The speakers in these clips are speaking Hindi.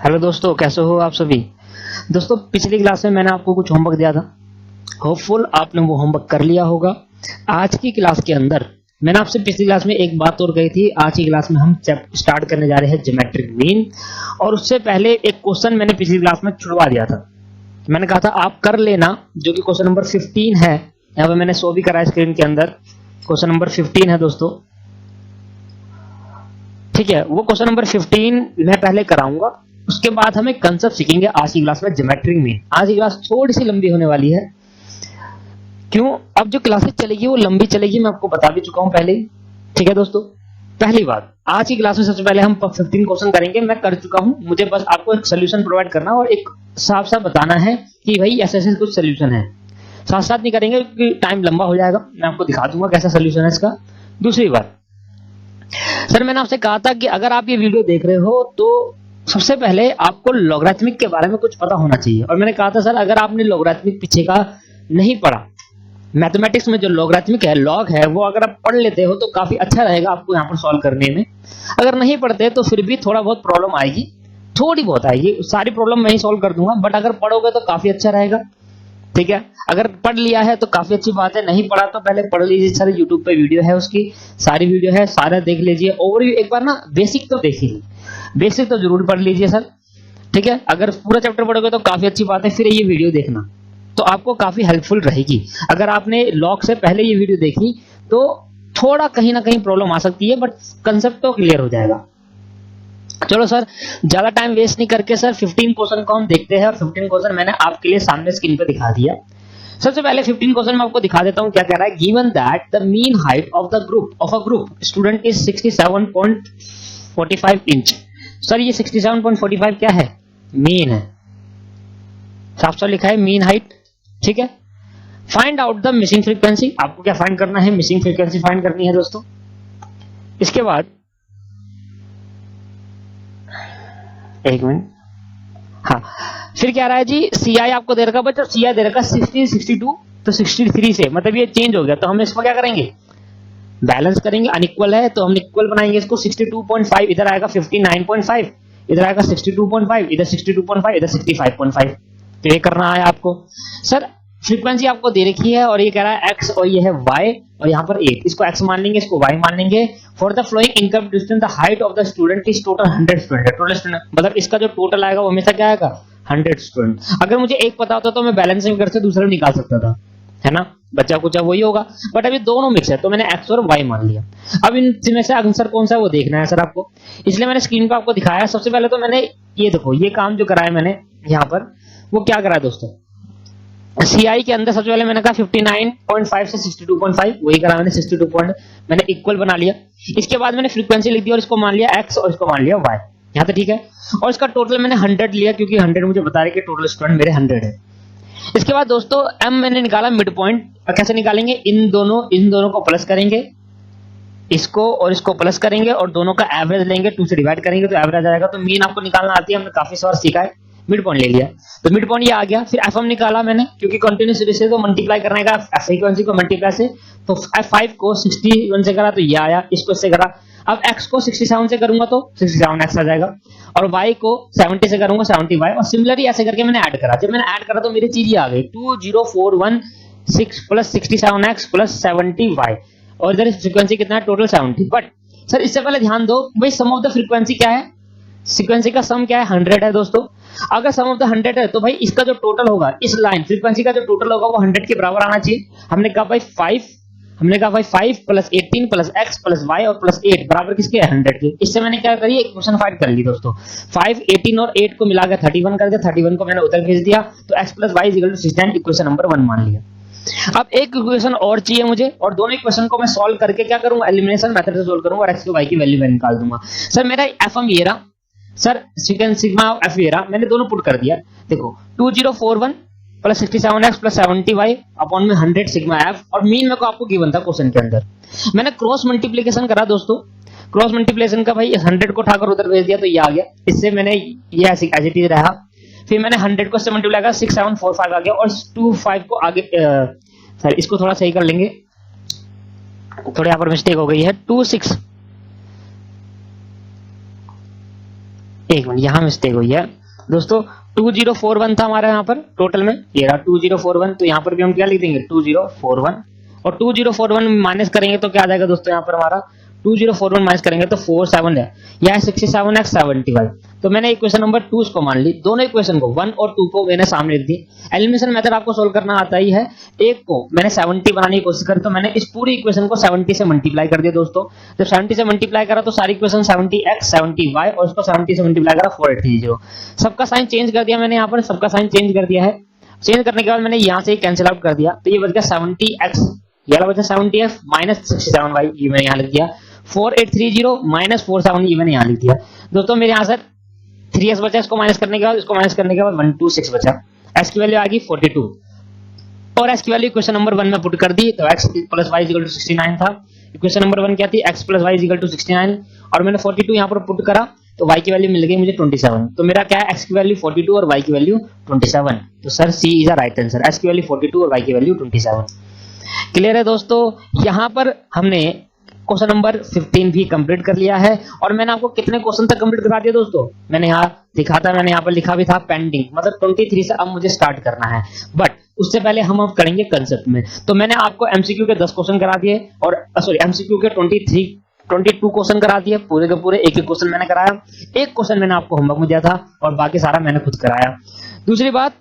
हेलो दोस्तों, कैसे हो आप सभी। दोस्तों, पिछली क्लास में मैंने आपको कुछ होमवर्क दिया था। होपफुल आपने वो होमवर्क कर लिया होगा। आज की क्लास के अंदर मैंने आपसे पिछली क्लास में एक बात और कही थी। आज की क्लास में हम स्टार्ट करने जा रहे हैं ज्योमेट्रिक मीन। और उससे पहले एक क्वेश्चन मैंने पिछली क्लास में छुड़वा दिया था। मैंने कहा था आप कर लेना, जो कि क्वेश्चन नंबर 15 है। यहाँ पे मैंने शो भी करा है स्क्रीन के अंदर। क्वेश्चन नंबर 15 है दोस्तों, ठीक है। वो क्वेश्चन नंबर 15 मैं पहले कराऊंगा, उसके बाद हमें कंसेप्ट सीखेंगे आज की क्लास में ज्योमेट्रिक मीन। आज की क्लास थोड़ी सी लंबी होने वाली है। क्यों? अब जो क्लासेस चलेगी वो लंबी चलेगी, मैं आपको बता भी चुका हूं पहले ही। ठीक है दोस्तों, पहली बात, आज की क्लास में सबसे पहले हम 15 क्वेश्चन करेंगे। मैं कर चुका हूं, मुझे बस आपको एक सोल्यूशन प्रोवाइड करना और एक साफ साफ बताना है कि भाई ऐसे ऐसे कुछ सोल्यूशन है। साथ साथ नहीं करेंगे क्योंकि टाइम लंबा हो जाएगा। मैं आपको दिखा दूंगा कैसा सोल्यूशन है इसका। दूसरी बात, सर मैंने आपसे कहा था कि अगर आप ये वीडियो देख रहे हो तो सबसे पहले आपको लॉगरिथमिक के बारे में कुछ पता होना चाहिए। और मैंने कहा था सर अगर आपने लॉगरिथमिक पीछे का नहीं पढ़ा, मैथमेटिक्स में जो लॉगरिथमिक है, लॉग है, वो अगर आप पढ़ लेते हो तो काफी अच्छा रहेगा आपको यहाँ पर सॉल्व करने में। अगर नहीं पढ़ते तो फिर भी थोड़ा बहुत प्रॉब्लम आएगी, थोड़ी बहुत आएगी। सारी प्रॉब्लम मैं ही सॉल्व कर दूंगा, बट अगर पढ़ोगे तो काफी अच्छा रहेगा। ठीक है, अगर पढ़ लिया है तो काफी अच्छी बात है, नहीं पढ़ा तो पहले पढ़ लीजिए। सर यूट्यूब पे वीडियो है, उसकी सारी वीडियो है, सारा देख लीजिए। ओवरव्यू एक बार ना बेसिक तो देख लीजिए, बेसिक तो जरूर पढ़ लीजिए सर। ठीक है, अगर पूरा चैप्टर पढ़ोगे तो काफी अच्छी बात है, फिर ये वीडियो देखना तो आपको काफी हेल्पफुल रहेगी। अगर आपने लॉग से पहले ये वीडियो देखी तो थोड़ा कहीं ना कहीं प्रॉब्लम आ सकती है, बट कंसेप्ट तो क्लियर हो जाएगा। चलो सर, ज्यादा टाइम वेस्ट नहीं करके सर 15 क्वेश्चन को हम देखते हैं। और 15 क्वेश्चन मैंने आपके लिए सामने स्क्रीन पे दिखा दिया। सबसे पहले 15 क्वेश्चन मैं आपको दिखा देता हूं क्या कह रहा है। Given that the mean height of the group of a group student is 67.45 inch. Sir ये 67.45 क्या है? मीन है, साफ साफ लिखा है मीन हाइट। ठीक है, find out the missing frequency. आपको क्या फाइंड करना है? मिसिंग फ्रीक्वेंसी फाइंड करनी है दोस्तों। इसके बाद एक मिनट, हाँ, फिर क्या रहा है जी, सी आई आपको दे रखा, बच्चों सी आई दे रखा 60, 62 तो 63 से मतलब ये चेंज हो गया, तो हम इसको क्या करेंगे? बैलेंस करेंगे। अनइक्वल है तो हम इक्वल बनाएंगे इसको। 62.5 इधर आएगा, 59.5 इधर आएगा, 62.5 इधर, 62.5 इधर, 65.5। तो ये करना है आपको। सर फ्रीक्वेंसी आपको दे रखी है और ये कह रहा है x और ये है y और यहाँ पर 8। इसको x मान लेंगे, इसको y मान लेंगे। For the flowing income distance the height of the student is total 100 student. Total student मतलब इसका जो टोटल आएगा वो हमेशा क्या आएगा? 100 स्टूडेंट। अगर मुझे एक पता होता तो मैं बैलेंसिंग कर से दूसरा निकाल सकता था, है ना, बच्चा कुछ वही होगा। बट अभी दोनों मिक्स है तो मैंने x और y मान लिया। अब इनमें से आंसर कौन सा है वो देखना है सर आपको, इसलिए मैंने स्क्रीन पे आपको दिखाया। सबसे पहले तो मैंने ये देखो, ये काम जो कराया मैंने यहाँ पर, वो क्या कराया दोस्तों, सीआई के अंदर सबसे पहले मैंने कहा 59.5 से 62.5, वही करा मैंने। 62 पॉइंट मैंने इक्वल बना लिया। इसके बाद मैंने फ्रीक्वेंसी लिख दी और इसको मान लिया x और इसको मान लिया y। यहाँ तक ठीक है। और इसका टोटल मैंने 100 लिया क्योंकि 100 मुझे बता रहे कि टोटल स्टूडेंट मेरे 100 है। इसके बाद दोस्तों m मैंने निकाला मिड पॉइंट। कैसे निकालेंगे? इन दोनों को प्लस करेंगे, इसको और इसको प्लस करेंगे और दोनों का एवरेज लेंगे, 2 से डिवाइड करेंगे तो एवरेज आएगा। तो मीन आपको निकालना आती है, हमने काफी बार सीखा है। मिड पॉइंट ले लिया तो मिड पॉइंट ये आ गया। फिर एफ निकाला मैंने, क्योंकि कंटिन्यूस सीरीज से तो मल्टीप्लाई करने का, फ्रीक्वेंसी को मल्टीप्लाई से, तो f5 को 61 से करा तो ये आया, इसको इससे करा। अब x को 67 से करूंगा तो 67x आ जाएगा, और y को 70 से करूंगा 70y, और सिमिलरली ऐसे करके मैंने ऐड करा। जब मैंने ऐड करा तो मेरी चीज आ गई 20416 प्लस 67x प्लस 70y, और इधर फ्रीक्वेंसी कितना है? टोटल 70। बट सर इससे पहले ध्यान दो भाई, सम ऑफ द फ्रीक्वेंसी क्या है? फ्रीक्वेंसी का सम क्या है? 100 है दोस्तों। अगर सम ऑफ द 100 है तो भाई इसका जो टोटल होगा, इस लाइन फ्रीक्वेंसी का जो टोटल होगा वो 100 के बराबर आना चाहिए। हमने कहा भाई 5 plus 18 plus x plus y और प्लस 8 बराबर किसके? 100 के। इससे मैंने क्या करी? इक्वेशन फाइंड कर ली दोस्तों। 5, 18 और 8 को मिला के 31 कर दिया, 31 को मैंने उधर भेज दिया, तो x plus y equal to 69 equation number 1 मान लिया। अब एक इक्वेशन और चाहिए मुझे, और दोनों इक्वेशन को मैं सॉल्व करके क्या करूंगा? एलिमिनेशन मेथड से सॉल्व करूंगा और x और y की वैल्यू मैं निकाल दूंगा। सर मेरा एफएम ये रहा, sir second sigma of F ये रहा, मैंने दोनों पुट कर दिया। देखो 2041 plus 67x plus 70y upon में 100 सिग्मा एफ, और मीन में को आपको गिवन था क्वेश्चन के अंदर। मैंने क्रॉस मल्टीप्लिकेशन करा दोस्तों। क्रॉस मल्टीप्लिकेशन का भाई 100 को उठाकर उधर भेज दिया तो ये आ गया। इससे मैंने ये एज इट इज रहा। फिर मैंने 100 को इससे मल्टीप्लाई करा, 6745 आ गया, और 25 को आगे सर इसको थोड़ा सही कर लेंगे, थोड़ी यहाँ पर मिस्टेक हो गई है। 26 एक मिनट, यहाँ मिस्टेक हुई है दोस्तों। 2041 था हमारा यहाँ पर टोटल में, ये रहा 2041। तो यहाँ पर भी हम क्या लिख देंगे 2041, और 2041 माइनस करेंगे तो क्या आ जाएगा दोस्तों, यहाँ पर हमारा 2041 माइनस करेंगे तो 47 है, यह 67x 75। तो मैंने इक्वेशन नंबर 2 इसको मान ली, दोनों इक्वेशन को 1 और 2 को मैंने सामने लिख दी। एलिमिनेशन मेथड आपको सोल्व करना आता ही है। एक को मैंने 70 बनाने की कोशिश करी, तो मैंने इस पूरी इक्वेशन को 70 से मल्टीप्लाई कर दिया दोस्तों। जब 70 से मल्टीप्लाई करा तो सारी इक्वेशन 70x 70y और इसको 70 से मल्टीप्लाई करा 4830। सबका साइन चेंज कर दिया मैंने, यहाँ पर सबका साइन चेंज कर दिया है। चेंज करने के बाद मैंने यहाँ से कैंसिल आउट कर दिया, तो ये बच गया 70x, ये बचा 70x माइनस 67y, ये मैंने यहाँ लिख दिया। 4830 माइनस 47 ये मैंने यहाँ लिख दिया दोस्तों। मेरे यहाँ सर 3x बचा, इसको माइनस करने के बाद, इसको माइनस करने के बाद 126 बचा। x की वैल्यू आ गई 42, और x की वैल्यू इक्वेशन नंबर 1 में पुट कर दी, तो x plus y equal to 69 था। इक्वेशन नंबर 1 क्या थी, x plus y equal to 69, और मैंने 42 यहाँ पर पुट करा, तो y की वैल्यू मिल गई मुझे 27। तो मेरा क्या है, x की वैल्यू 42 और y की वैल्यू 27। तो sir C is a right answer, x की वैल्यू 42 और y की वैल्यू 27। क्लियर है दोस्तों। यहाँ पर हमने क्वेश्चन नंबर 15 भी कंप्लीट कर लिया है, और मैंने आपको कितने क्वेश्चन तक कंप्लीट करा दिया दोस्तों, मैंने यहाँ लिखा था, मैंने यहाँ पर लिखा भी था पेंडिंग, मतलब 23 से अब मुझे स्टार्ट करना है, बट उससे पहले हम अब करेंगे कंसेप्ट में। तो मैंने आपको एमसीक्यू के 10 क्वेश्चन करा दिए, और सॉरी एमसीक्यू के 22 क्वेश्चन करा दिए, पूरे के पूरे एक एक क्वेश्चन मैंने कराया। एक क्वेश्चन मैंने आपको होमवर्क में दिया था, और बाकी सारा मैंने खुद कराया। दूसरी बात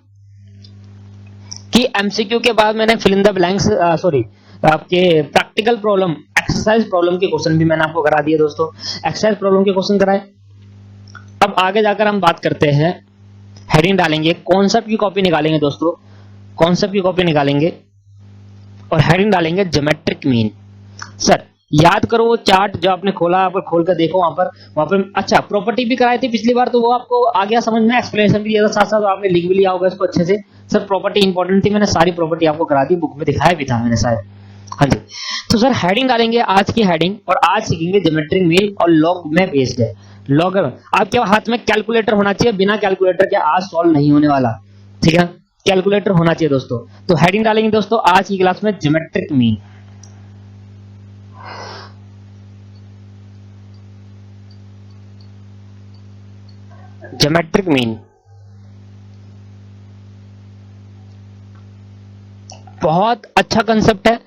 कि एमसीक्यू के बाद मैंने fill in the blanks sorry आपके प्रैक्टिकल प्रॉब्लम, एक्सरसाइज प्रॉब्लम के क्वेश्चन भी मैंने आपको करा दिए दोस्तों। एक्सरसाइज प्रॉब्लम के क्वेश्चन कराए। अब आगे जाकर हम बात करते हैं, हेडिंग डालेंगे, कॉन्सेप्ट की कॉपी निकालेंगे दोस्तों, कॉन्सेप्ट की कॉपी निकालेंगे और हेडिंग डालेंगे ज्योमेट्रिक मीन। सर याद करो वो चार्ट जो आपने खोला, आप खोल कर देखो वहां पर अच्छा प्रॉपर्टी भी कराई थी पिछली बार, तो वो आपको आ गया समझ में, एक्सप्लेनेशन भी दिया था, साथ साथ आपने लिख भी लिया होगा इसको अच्छे से। सर प्रॉपर्टी इंपॉर्टेंट थी, मैंने सारी प्रॉपर्टी आपको करा दी, बुक में दिखाया भी था मैंने शायद। हाँ जी, तो सर हेडिंग डालेंगे आज की हेडिंग, और आज सीखेंगे ज्योमेट्रिक मीन और लॉग में बेस्ड है। लॉग आपके हाथ में कैलकुलेटर होना चाहिए, बिना कैलकुलेटर के आज सॉल्व नहीं होने वाला, ठीक है, कैलकुलेटर होना चाहिए दोस्तों। तो हेडिंग डालेंगे दोस्तों आज की क्लास में ज्योमेट्रिक मीन। ज्योमेट्रिक मीन बहुत अच्छा कंसेप्ट है,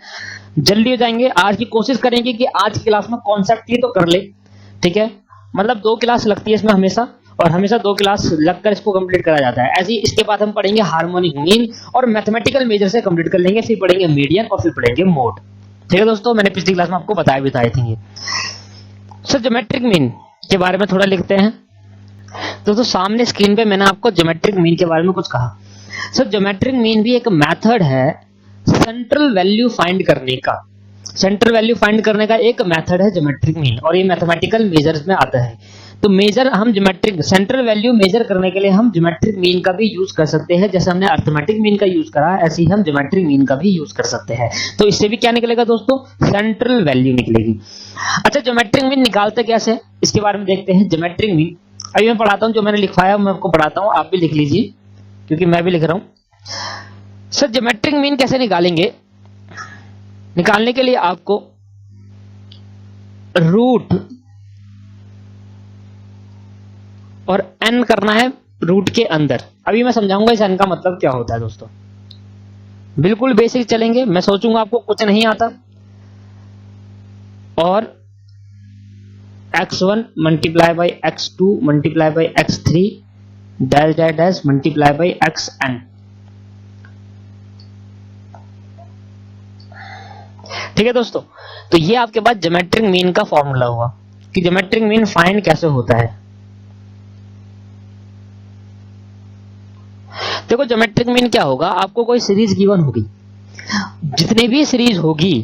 जल्दी हो जाएंगे। आज की कोशिश करेंगे कि आज की क्लास में कॉन्सेप्ट ही तो कर ले, ठीक है, मतलब 2 क्लास लगती है इसमें हमेशा, और हमेशा 2 क्लास लगकर इसको कंप्लीट करा जाता है। ऐसे ही इसके बाद हम पढ़ेंगे हार्मोनिक मीन, और मैथमेटिकल मेजर से कंप्लीट कर लेंगे, फिर पढ़ेंगे मीडियन, और फिर पढ़ेंगे मोड, ठीक है दोस्तों। मैंने पिछली क्लास में आपको बताया भी था I think. Sir geometric mean के बारे में थोड़ा लिखते हैं। तो सामने स्क्रीन पे मैंने आपको ज्योमेट्रिक मीन के बारे में कुछ कहा। सर ज्योमेट्रिक मीन भी एक मेथड है सेंट्रल वैल्यू फाइंड करने का। सेंट्रल वैल्यू फाइंड करने का एक मेथड है ज्योमेट्रिक मीन, और ये मैथमेटिकल मेजर्स में आता है। तो मेजर हम ज्योमेट्रिक सेंट्रल वैल्यू मेजर करने के लिए हम ज्योमेट्रिक मीन का भी यूज कर सकते हैं, जैसे हमने अर्थमेटिक मीन का यूज करा, ऐसे ही हम ज्योमेट्रिक मीन का भी यूज कर सकते हैं। तो इससे भी क्या निकलेगा दोस्तों, सेंट्रल वैल्यू निकलेगी। अच्छा ज्योमेट्रिक मीन निकालते कैसे, इसके बारे में देखते हैं। ज्योमेट्रिक मीन अभी मैं पढ़ाता हूं, जो मैंने लिखवाया मैं आपको पढ़ाता हूं, आप भी लिख लीजिए क्योंकि मैं भी लिख रहा हूं। सर ज्योमेट्रिक मीन कैसे निकालेंगे, निकालने के लिए आपको रूट और n करना है रूट के अंदर। अभी मैं समझाऊंगा इस n का मतलब क्या होता है दोस्तों, बिल्कुल बेसिक चलेंगे। मैं सोचूंगा आपको कुछ नहीं आता, और x1 multiply by x2 multiply by x3 dash dash dash multiply by xn, ठीक है दोस्तों। तो ये आपके पास ज्योमेट्रिक मीन का फॉर्मूला हुआ कि ज्योमेट्रिक मीन फाइंड कैसे होता है। देखो ज्योमेट्रिक मीन क्या होगा, आपको कोई सीरीज गिवन होगी, जितनी भी सीरीज होगी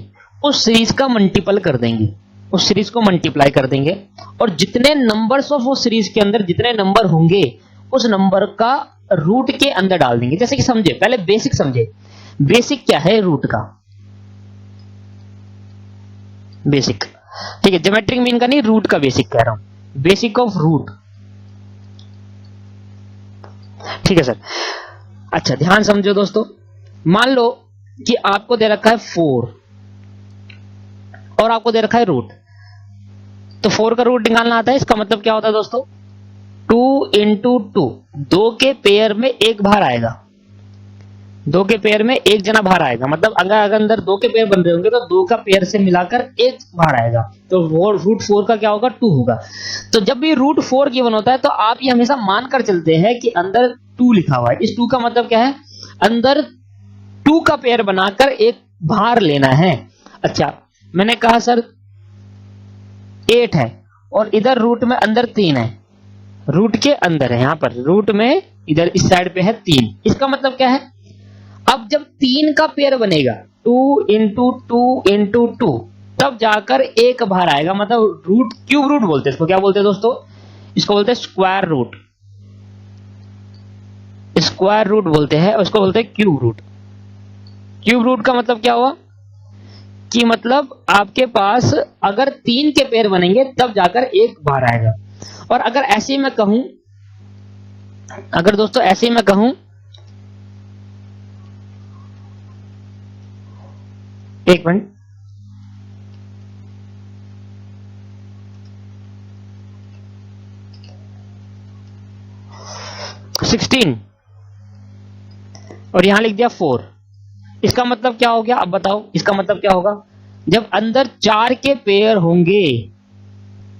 उस सीरीज का मल्टीपल कर देंगे, उस सीरीज को मल्टीप्लाई कर देंगे, और जितने नंबर्स ऑफ उस सीरीज के अंदर जितने नंबर होंगे उस नंबर का रूट के अंदर डाल देंगे। जैसे कि समझे, पहले बेसिक समझे, बेसिक क्या है रूट का, बेसिक, ठीक है, ज्योमेट्रिक मीन का नहीं, रूट का बेसिक कह रहा हूं, बेसिक ऑफ रूट, ठीक है सर। अच्छा ध्यान समझो दोस्तों, मान लो कि आपको दे रखा है 4 और आपको दे रखा है रूट, तो 4 का रूट निकालना आता है। इसका मतलब क्या होता है दोस्तों, 2 इंटू 2, 2 के पेयर में एक बाहर आएगा, 2 के पेयर में एक जना बाहर आएगा, मतलब अगर अंदर 2 के पेयर बन रहे होंगे तो 2 का पेयर से मिलाकर एक बाहर आएगा, तो रूट 4 का क्या होगा, 2 होगा। तो जब भी रूट 4 गिवन होता है तो आप ये हमेशा मानकर चलते हैं कि अंदर 2 लिखा हुआ है। इस 2 का मतलब क्या है, अंदर 2 का पेयर बनाकर एक बाहर लेना है। अच्छा, मैंने कहा सर 8 है और इधर रूट में अंदर 3 है, रूट के अंदर है, यहां पर रूट में इधर इस साइड पे है 3। इसका मतलब क्या है, अब जब 3 का पेयर बनेगा 2 इंटू 2 इंटू 2, तब जाकर एक बाहर आएगा, मतलब रूट, क्यूब रूट बोलते हैं इसको। क्या बोलते हैं दोस्तों, इसको बोलते हैं स्क्वायर रूट, स्क्वायर रूट बोलते हैं, और इसको बोलते हैं क्यूब रूट। क्यूब रूट का मतलब क्या हुआ कि मतलब आपके पास अगर 3 के पेयर बनेंगे तब जाकर एक बाहर आएगा। और अगर ऐसे ही मैं कहूं, अगर दोस्तों ऐसे ही मैं कहूं, एक मिनट, सिक्सटीन और यहां लिख दिया 4, इसका मतलब क्या हो गया, अब बताओ इसका मतलब क्या होगा, जब अंदर 4 के पेयर होंगे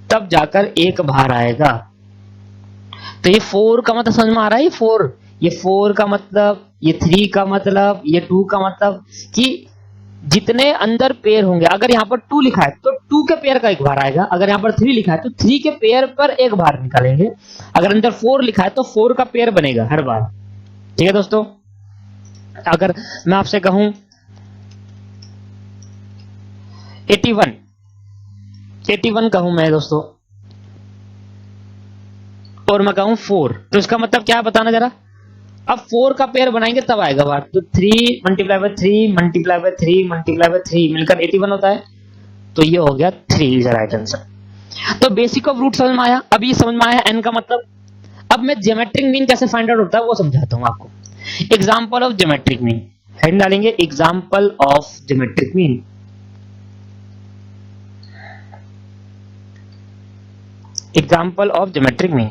तब जाकर एक बाहर आएगा। तो ये 4 का मतलब समझ में आ रहा है, ये 4, ये 4 का मतलब, ये 3 का मतलब, ये 2 का मतलब कि जितने अंदर पेयर होंगे, अगर यहाँ पर 2 लिखा है तो 2 के पेयर का एक बार आएगा, अगर यहाँ पर 3 लिखा है तो 3 के पेयर पर एक बार निकालेंगे, अगर अंदर 4 लिखा है तो 4 का पेयर बनेगा हर बार। ठीक है दोस्तों, अगर मैं आपसे कहूं 81, 81 कहूं मैं दोस्तों, और मैं कहूं 4, तो इसका मतलब क्या है बताना जरा। अब 4 का पेयर बनाएंगे तब आएगा बाहर, तो 3 multiply by 3 multiply by 3 multiply by 3 मिलकर 81 होता है, तो ये हो गया 3 इज राइट आंसर। तो बेसिक ऑफ रूट समझ में आया। अब ये समझ में आया n का मतलब। अब मैं ज्योमेट्रिक मीन कैसे फाइंड आउट होता है वो समझाता हूं आपको। Example of geometric mean, head डालेंगे example of geometric mean. Example of geometric mean,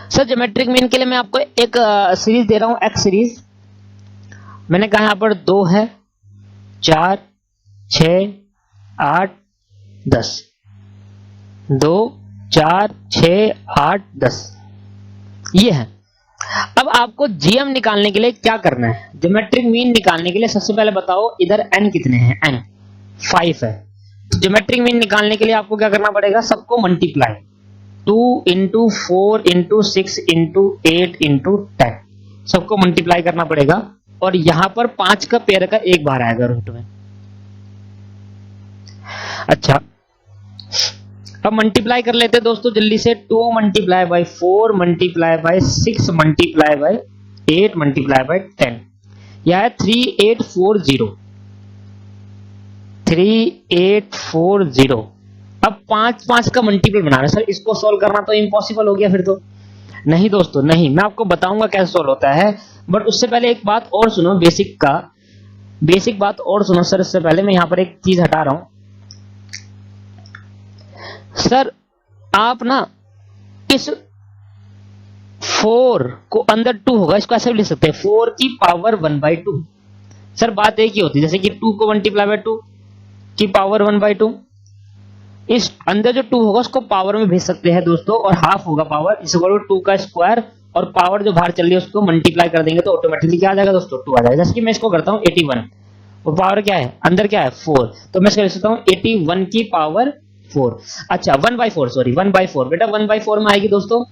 sir geometric mean के लिए मैं आपको एक सीरीज दे रहा हूं, एक्स सीरीज। मैंने कहा यहां पर 2 है, 4, 6, 8, 10, 2, 4, 6, 8, 10 ये है। अब आपको जीएम निकालने के लिए क्या करना है, ज्योमेट्रिक मीन निकालने के लिए सबसे पहले बताओ इधर n कितने हैं, n 5 है। तो ज्योमेट्रिक मीन निकालने के लिए आपको क्या करना पड़ेगा, सबको multiply, 2 into 4 into 6 into 8 into 10, सबको मल्टीप्लाई करना पड़ेगा, और यहां पर 5 का पेयर का एक बार आएगा रूट में। अच्छा, अब मल्टीप्लाई कर लेते हैं दोस्तों जल्दी से, 2 multiply by 4 multiply by 6 multiply by 8 multiply by 10, यह है 3840, 3840। अब 5 का मल्टीपल बनाना है सर, इसको सॉल्व करना तो इम्पॉसिबल हो गया फिर तो। नहीं दोस्तों नहीं, मैं आपको बताऊंगा कैसे सॉल्व होता है, बट उससे पहले एक बात और सुनो, बेसिक बात और सुनो सर। इससे पहले मैं यहां पर एक चीज हटा रहा हूं सर, आप ना इस 4 को अंदर 2 होगा, इसको ऐसे भी लिख सकते हैं 4 की पावर 1/2। सर बात एक ही होती है, जैसे कि 2 को मल्टीप्लाई बाय 2 की पावर 1/2, इस अंदर जो 2 होगा उसको पावर में भेज सकते हैं दोस्तों, और हाफ होगा पावर, इस 2 का स्क्वायर, और पावर जो बाहर चल रही है उसको मल्टीप्लाई कर देंगे तो ऑटोमेटिकली क्या आ जाएगा दोस्तों, 2 आ जाएगा। जैसे कि मैं इसको करता हूं 81, और पावर क्या है, अंदर क्या है 4, तो मैं इसको लिख सकता हूं 81 की पावर 4। अच्छा 1/4, सॉरी 1/4, बेटा 1/4 में आएगी दोस्तों।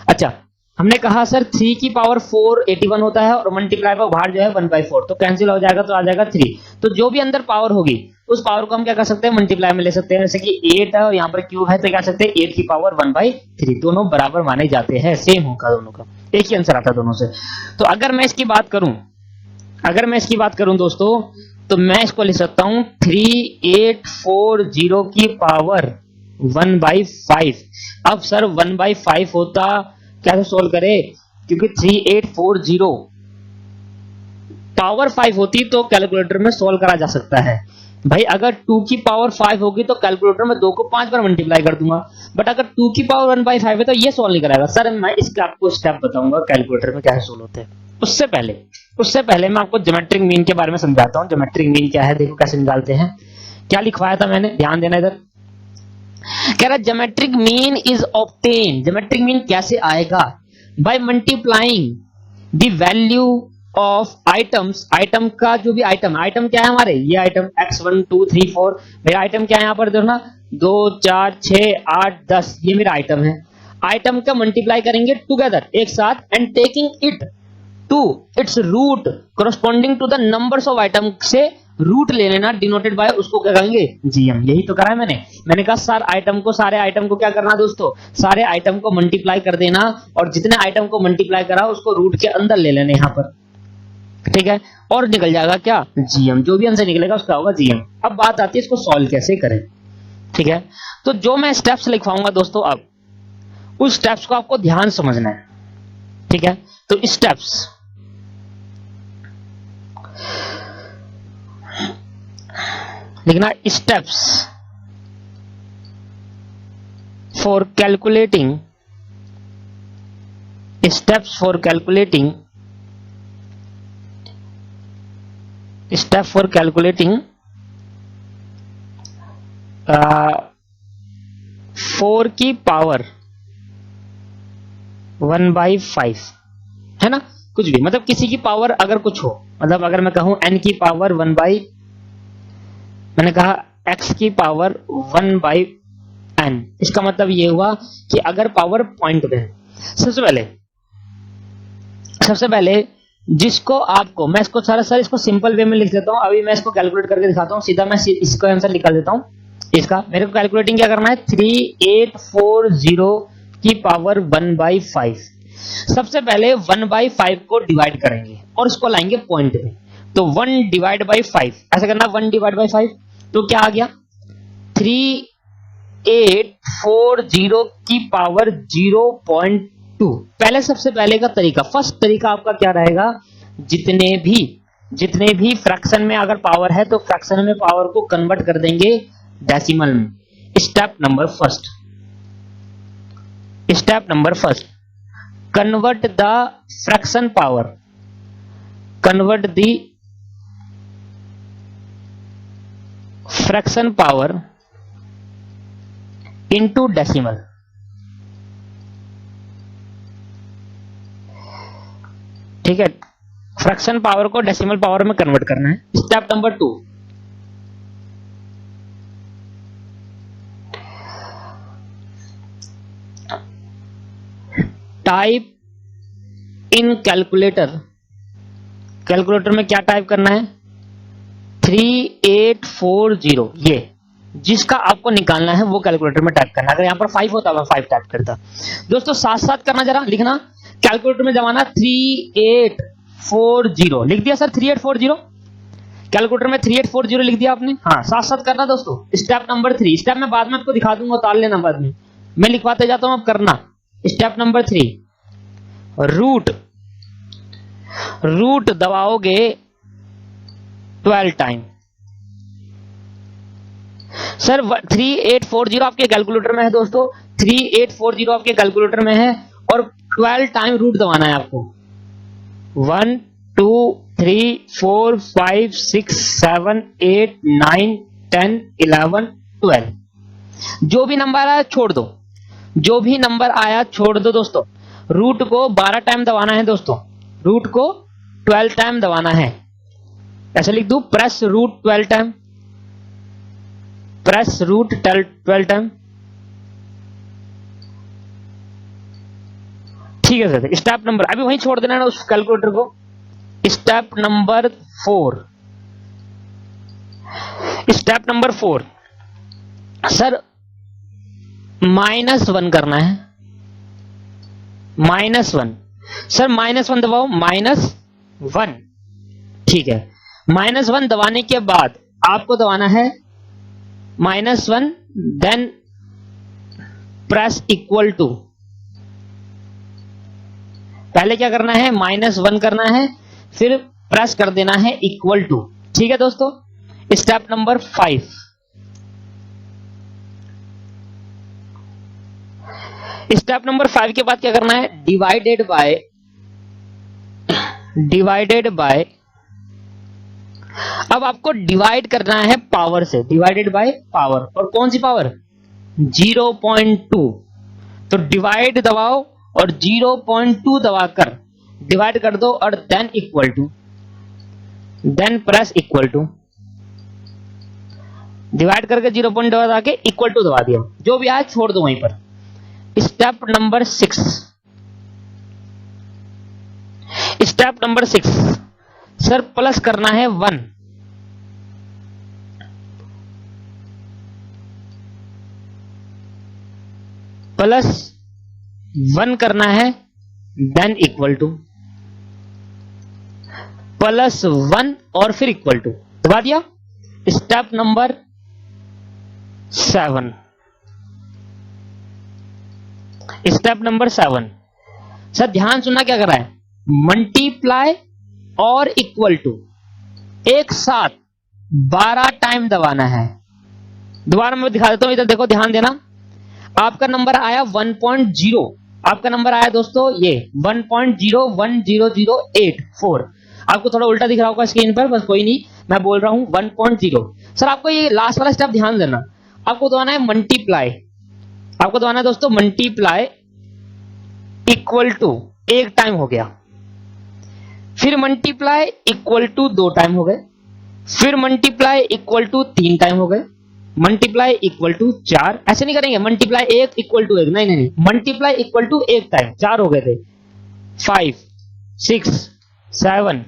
अच्छा, हमने कहा सर 3 की पावर 4 81 होता है, और मल्टीप्लाई पर बाहर जो है 1/4, तो कैंसिल हो जाएगा, तो आ जाएगा 3। तो जो भी अंदर पावर होगी उस पावर को हम क्या कर सकते हैं, मल्टीप्लाई में ले सकते हैं। जैसे कि 8 है और यहाँ पर क्यूब है, तो क्या कर सकते हैं 8 की पावर 1/3, दोनों बराबर माने जाते हैं, सेम होगा दोनों का, एक ही आंसर आता है दोनों से। तो अगर मैं इसकी बात करूं दोस्तों, तो मैं इसको लिख सकता हूं 3840 की पावर 1/5। अब सर 1/5 होता, कैसे सोल्व करे, क्योंकि 3840 पावर 5 होती तो कैलकुलेटर में सोल्व करा जा सकता है, भाई अगर 2 की पावर 5 होगी तो कैलकुलेटर में 2 को 5 बार मल्टीप्लाई कर दूंगा, बट अगर 2 की पावर 1/5 है तो ये सॉल्व नहीं कराएगा। सर मैं इसके आपको स्टेप बताऊंगा कैलकुलेटर में कैसे सोल्व होते हैं। उससे पहले मैं आपको ज्योमेट्रिक मीन के बारे में समझाता हूं। ज्योमेट्रिक मीन क्या है, देखो कैसे निकालते हैं। क्या लिखवाया था मैंने, ध्यान देना इधर। कह रहा geometric mean is obtain, geometric mean कैसे आएगा, by multiplying the value of items. Item का जो भी आइटम क्या है हमारे, ये आइटम x1 2 3 4, मेरा आइटम क्या है यहाँ पर देखना 2 4 6 8 10, ये मेरा आइटम है। आइटम का मल्टीप्लाई करेंगे टुगेदर एक साथ and taking it to its root corresponding to the numbers of item से रूट ले लेना, डिनोटेड बाय उसको क्या कहेंगे, जीएम। यही तो करा है मैंने कहा सारे आइटम को क्या करना दोस्तों, सारे आइटम को मल्टीप्लाई कर देना और जितने आइटम को मल्टीप्लाई करा उसको रूट के अंदर ले लेने यहाँ पर, ठीक है, और निकल जाएगा क्या, जीएम। जो भी आंसर निकलेगा उसका होगा जीएम। अब बात आती है इसको सॉल्व कैसे करें, ठीक है। तो जो मैं स्टेप्स लिखवाऊंगा दोस्तों, अब उस स्टेप्स को आपको ध्यान समझना है, ठीक है। तो स्टेप्स लिखना, स्टेप्स फॉर कैलकुलेटिंग फोर की पावर 1/5 है ना, कुछ भी मतलब किसी की पावर अगर कुछ हो, मतलब अगर मैं कहूं n की पावर 1/, मैंने कहा x की पावर 1/n, इसका मतलब ये हुआ कि अगर पावर पॉइंट में है, सबसे पहले जिसको आपको, मैं इसको सर इसको सिंपल वे में लिख देता हूं। अभी मैं इसको कैलकुलेट करके दिखाता हूं, सीधा मैं इसका आंसर निकाल देता हूं। इसका मेरे को कैलकुलेटिंग क्या करना है, 3840 की पावर 1/5। सबसे पहले 1/5 को डिवाइड करेंगे और इसको लाएंगे पॉइंट में, तो 1/5 ऐसे करना, 1/5 तो क्या आ गया 3840 की पावर 0.2। पहले सबसे पहले का तरीका, फर्स्ट तरीका आपका क्या रहेगा, जितने भी फ्रैक्शन में अगर पावर है तो फ्रैक्शन में पावर को कन्वर्ट कर देंगे डेसिमल में। Step number first, convert the fraction power, fraction power into decimal. ठीक है, फ्रैक्शन पावर को डेसिमल पावर में कन्वर्ट करना है। Step number 2, type in calculator में क्या टाइप करना है, 3840, ये जिसका आपको निकालना है वो कैलकुलेटर में टाइप करना है। अगर यहां पर 5 होता मैं 5 टाइप करता। दोस्तों साथ साथ करना, जरा लिखना, कैलकुलेटर में जमाना 3840 लिख दिया सर, 3840 कैलकुलेटर में 3840 लिख दिया आपने, हाँ साथ साथ करना दोस्तों। स्टेप नंबर 3, स्टेप में बाद में आपको दिखा दूंगा, उतार लेना बाद में, मैं लिखवाते जाता हूं, अब करना। स्टेप नंबर 3, रूट दबाओगे 12 टाइम। सर 3840 आपके कैलकुलेटर में है दोस्तों, 3840 आपके कैलकुलेटर में है और 12 टाइम रूट दबाना है आपको। 1 2 3 4 5 6 7 8 9 10 11 12, जो भी नंबर आया छोड़ दो, दोस्तों। रूट को 12 टाइम दबाना है दोस्तों, रूट को 12 टाइम दबाना है। ऐसे लिख दूं, press root 12 time, press root 12 time. ठीक है सर। स्टेप नंबर, अभी वहीं छोड़ देना है उस कैलकुलेटर को। स्टेप नंबर 4, सर -1 करना है, -1। सर -1 दबाओ, -1, ठीक है। -1 दबाने के बाद आपको दबाना है -1, देन प्रेस इक्वल टू। पहले क्या करना है, -1 करना है, फिर प्रेस कर देना है इक्वल टू। ठीक है दोस्तों, स्टेप नंबर 5, स्टेप नंबर 5 के बाद क्या करना है, डिवाइडेड बाय, अब आपको डिवाइड करना है पावर से, डिवाइडेड बाय पावर, और कौन सी पावर, 0.2, तो डिवाइड दबाओ और 0.2 दबाकर डिवाइड कर दो और then press equal to, divide करके 0.2 दबा के इक्वल टू दबा दिया, जो भी आया छोड़ दो वहीं पर। Step number 6, step number 6 sir plus करना है 1, प्लस 1 करना है, देन इक्वल टू, प्लस 1 और फिर इक्वल टू दबा दिया। Step number 7, step number 7 sir ध्यान सुनना, क्या कर रहा है, मल्टीप्लाई और इक्वल टू एक साथ 12 टाइम दबाना है। दोबारा मैं दिखा देता हूं, इधर देखो, ध्यान देना। आपका नंबर आया 1.0, आपका नंबर आया दोस्तों ये 1.01008 आपको थोड़ा उल्टा दिख रहा होगा स्क्रीन पर, बस कोई नहीं, मैं बोल रहा हूं 1.0। सर आपको ये लास्ट वाला स्टेप ध्यान देना, आपको दबाना है मल्टीप्लाई, आपको दबाना है दोस्तों मल्टीप्लाई इक्वल टू, एक टाइम हो गया, फिर मल्टीप्लाई इक्वल टू 2 टाइम हो गए, फिर मल्टीप्लाई इक्वल टू 3 टाइम हो गए, मल्टीप्लाई इक्वल टू 4, ऐसे नहीं करेंगे मल्टीप्लाई 1 इक्वल टू 1, नहीं, मल्टीप्लाई इक्वल टू 1 टाइम, 4 हो गए थे, 5 6 7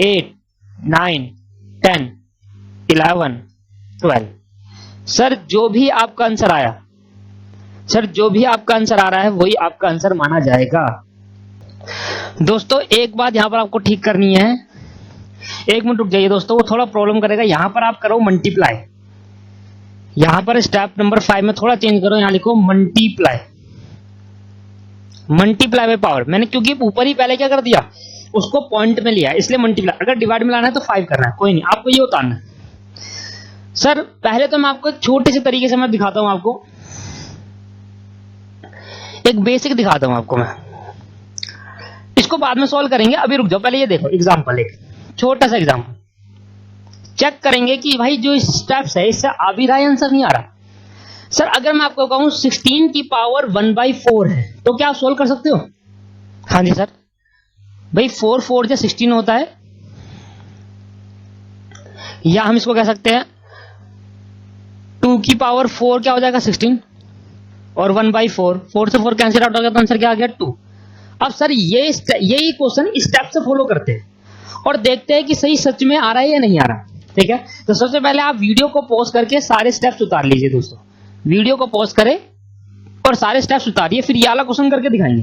8 9 10 11 12। सर जो भी आपका आंसर आया, सर जो भी आपका आंसर आ रहा है वही आपका आंसर माना जाएगा। दोस्तों एक बात यहां पर आपको ठीक करनी है, 1 मिनट रुक जाइए दोस्तों, वो थोड़ा प्रॉब्लम करेगा। यहां पर आप करो मल्टीप्लाई, यहां पर स्टेप नंबर 5 में थोड़ा चेंज करो, यहां लिखो मल्टीप्लाई, मल्टीप्लाई बाय पावर। मैंने क्योंकि ऊपर ही पहले क्या कर दिया, उसको पॉइंट में लिया, इसलिए मल्टीप्लाई। अगर डिवाइड में लाना है तो 5 करना है, कोई नहीं, आपको ये उतारना है। सर पहले तो मैं आपको एक छोटे से तरीके से मैं दिखाता हूं, आपको एक बेसिक दिखाता हूं आपको मैं, इसको बाद में सॉल्व करेंगे, अभी रुक जाओ, पहले ये देखो एग्जांपल, एक छोटा सा एग्जांपल चेक करेंगे कि भाई जो स्टेप्स है इससे आ भी रहा है, आंसर नहीं आ रहा। सर अगर मैं आपको कहूं 16 की पावर 1/4 है, तो क्या आप सोल्व कर सकते हो? हाँ जी सर, भाई 4 4 से 16 होता है, या हम इसको कह सकते हैं 2 की पावर 4 क्या हो जाएगा 16, और 1/4, 4 से 4 कैंसिल आउट हो गया, तो आंसर क्या आ गया 2। अब सर यही क्वेश्चन स्टेप से फॉलो करते हैं और देखते हैं कि सही सच में आ रहा है या नहीं आ रहा, ठीक है। तो सबसे पहले आप वीडियो को पॉज करके सारे स्टेप्स उतार लीजिए दोस्तों, वीडियो को पॉज करें और सारे स्टेप्स उतारिए, फिर ये वाला क्वेश्चन करके दिखाएंगे,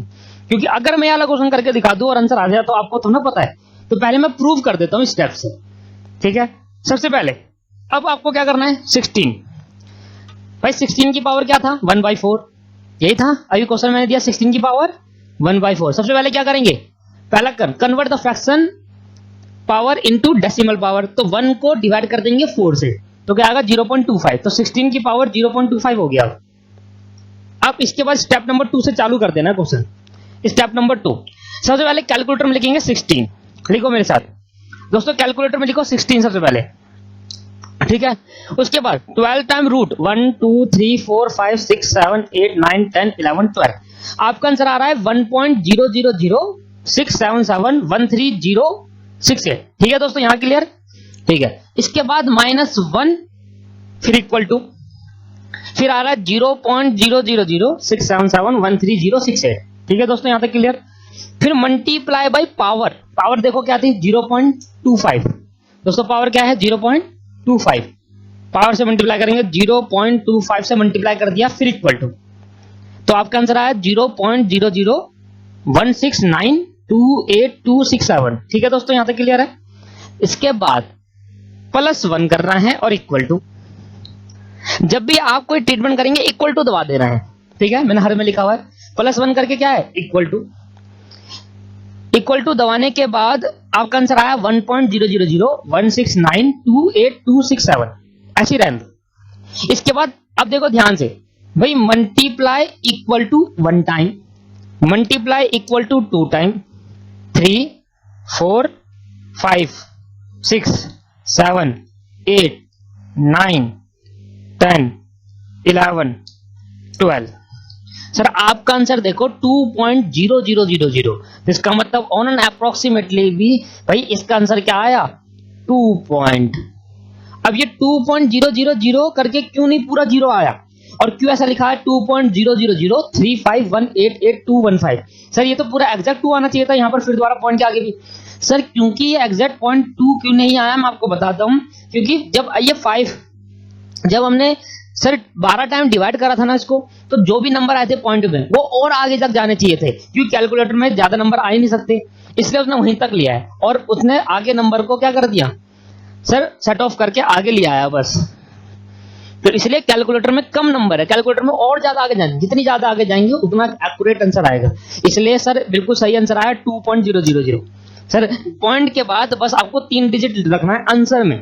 क्योंकि अगर मैं ये वाला क्वेश्चन करके दिखा दूं और आंसर आ जाए तो आपको तो ना पता है, तो पहले मैं प्रूव कर देता हूं स्टेप से, ठीक है। सबसे पहले अब आपको क्या करना है, 16, भाई 16 की पावर क्या था 1/4, यही था अभी क्वेश्चन मैंने दिया, 16 की पावर 1/4। सबसे पहले क्या करेंगे, पहला convert the fraction power into decimal power, तो 1 को डिवाइड कर देंगे 4 से, तो क्या आएगा 0.25, तो 16 की पावर 0.25 हो गया। अब इसके बाद स्टेप नंबर 2 से चालू कर देना क्वेश्चन। स्टेप नंबर 2, सबसे पहले कैलकुलेटर में लिखेंगे 16, लिखो मेरे साथ दोस्तों, कैलकुलेटर में लिखो 16 सबसे पहले, ठीक है। उसके बाद 12 टाइम रूट 1 2 3 4 5 6 7 8 9 10 11 12, आपका आंसर आ रहा है 1.00067713068, ठीक है दोस्तों, यहां क्लियर, ठीक है। इसके बाद -1 फिर इक्वल टू, फिर आ रहा है 0.00067713068, ठीक है दोस्तों, यहां तक क्लियर। फिर मल्टीप्लाई बाय पावर, पावर देखो क्या थी 0.25 दोस्तों, पावर क्या है 0.25, पावर से मल्टीप्लाई करेंगे, 0.25 से मल्टीप्लाई कर दिया, फिर इक्वल टू, तो आपका आंसर आया 0.001692827, ठीक है दोस्तों, यहां तक क्लियर है। इसके बाद +1 करना है और इक्वल टू, जब भी आप कोई ट्रीटमेंट करेंगे इक्वल टू दबा देना है, ठीक है, मैंने हर में लिखा हुआ है, +1 करके क्या है इक्वल टू, इक्वल टू दबाने के बाद आपका आंसर आया 1.00016928267, ऐसी रहने दो। इसके बाद अब देखो ध्यान से भाई, multiply equal to 1 time, multiply equal to 2 time, 3 4 5 6 7 8 9 10 11 12। Sir आपका आंसर देखो 2.0000, इसका मतलब ऑन एन अप्रोक्सीमेटली भी भाई इसका आंसर क्या आया 2 पॉइंट। अब ये 2.000 करके क्यों नहीं पूरा जीरो आया, और क्यों ऐसा लिखा है 2.00035188215। सर ये तो पूरा एग्जैक्ट 2 आना चाहिए था यहाँ पर, फिर दोबारा पॉइंट के आगे भी। सर क्योंकि ये एग्जैक्ट पॉइंट 2 क्यों नहीं आया मैं आपको बताता हूं, क्योंकि जब ये 5 जब हमने सर 12 टाइम डिवाइड करा था ना इसको, तो जो भी नंबर आए थे पॉइंट में वो और आगे तक जाने चाहिए थे, क्योंकि कैलकुलेटर में ज्यादा नंबर आ ही नहीं सकते, इसलिए उसने वहीं तक लिया है और उसने आगे नंबर को क्या कर दिया सर सेट ऑफ करके आगे लिया आया बस। तो इसलिए कैलकुलेटर में कम नंबर है, कैलकुलेटर में और ज्यादा आगे जाएंगे, जितनी ज्यादा आगे जाएंगे उतना एक्यूरेट आंसर आएगा, इसलिए सर बिल्कुल सही आंसर आया 2.000। सर पॉइंट के बाद बस आपको 3 डिजिट रखना है आंसर में,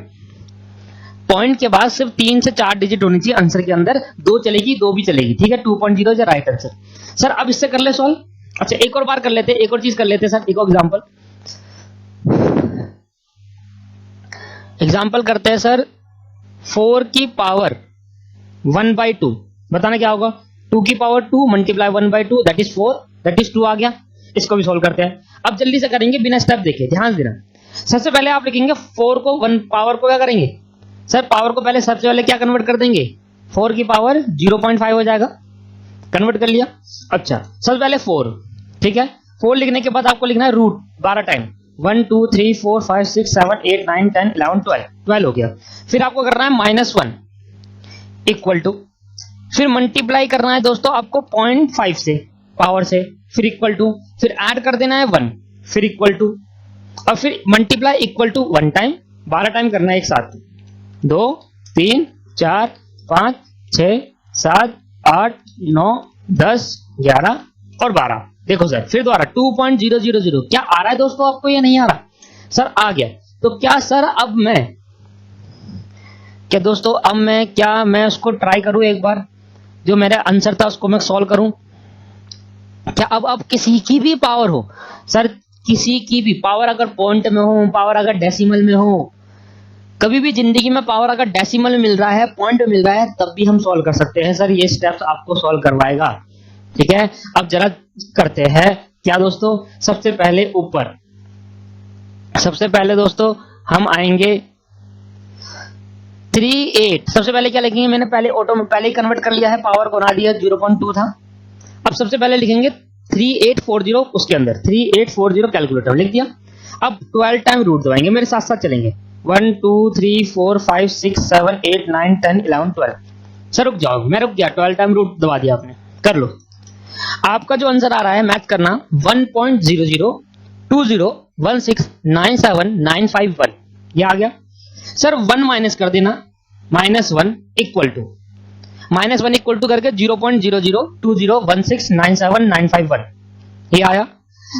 पॉइंट के बाद सिर्फ 3 से 4 डिजिट होनी चाहिए आंसर के अंदर, 2 चलेगी 2 भी चलेगी, ठीक है। 2.0 इज राइट आंसर। सर अब इससे कर ले सॉल्व। अच्छा एक और बार कर लेते, एक और चीज कर लेते सर, एक और एग्जांपल करते हैं सर। 4 की पावर 1/2, बताना क्या होगा। 2 की power 2 multiply 1/2 that is 4, that is 2 आ गया। इसको भी सॉल्व करते हैं। अब जल्दी से करेंगे बिना स्टेप देखे, ध्यान देना। सबसे पहले आप लिखेंगे 4 को 1 पावर को क्या करेंगे सर, पावर को पहले सबसे पहले क्या कन्वर्ट कर देंगे, 4 की पावर 0.5 हो जाएगा, कन्वर्ट कर लिया। अच्छा सबसे पहले 4, ठीक है। 4 लिखने के बाद आपको लिखना है रूट 12 टाइम, 1 2 3 4 5 6 7 8 9 10 11 12 हो गया। फिर आपको करना है -1 इक्वल टू, फिर मल्टीप्लाई करना है दोस्तों आपको 0.5 से पावर से, फिर इक्वल टू, फिर ऐड कर देना है 1, फिर इक्वल टू, और फिर multiply equal to 1 time, 12 time करना है एक साथ, 2 3 4 5 6 7 8 9 10 11 और 12। देखो सर फिर दोबारा 2.000 क्या आ रहा है दोस्तों आपको, ये नहीं आ रहा सर, आ गया। तो क्या सर अब मैं क्या दोस्तों, अब मैं क्या मैं उसको ट्राई करूं एक बार, जो मेरा आंसर था उसको मैं सॉल्व करूं क्या। अब किसी की भी पावर हो सर, किसी की भी पावर, अगर पॉइंट में हो, पावर अगर डेसिमल में हो, कभी भी जिंदगी में पावर अगर डेसिमल में मिल रहा है, पॉइंट में मिल रहा है, तब भी हम सॉल्व कर सकते हैं सर, ये स्टेप्स आपको सॉल्व करवाएगा, ठीक है। अब जरा करते हैं क्या दोस्तों, सबसे पहले ऊपर, सबसे पहले दोस्तों हम आएंगे 38। सबसे पहले क्या लिखेंगे, मैंने पहले पहले ही कन्वर्ट कर लिया है, पावर को ना दिया 0.2 था। अब सबसे पहले लिखेंगे 3840, उसके अंदर 3840 कैलकुलेटर लिख दिया। अब 12 टाइम रूट दबाएंगे, मेरे साथ साथ चलेंगे, 1 2 3 4 5 6 7 8 9 10 11 12। सर रुक जाओ, मैं रुक गया, 12 टाइम रूट दबा दिया आपने, कर लो। आपका जो आंसर आ रहा है मैथ करना 1.0020169795 ये आ गया सर। 1 माइनस कर देना, -1 इक्वल टू, -1 इक्वल टू करके 0.0020169795 ये आया।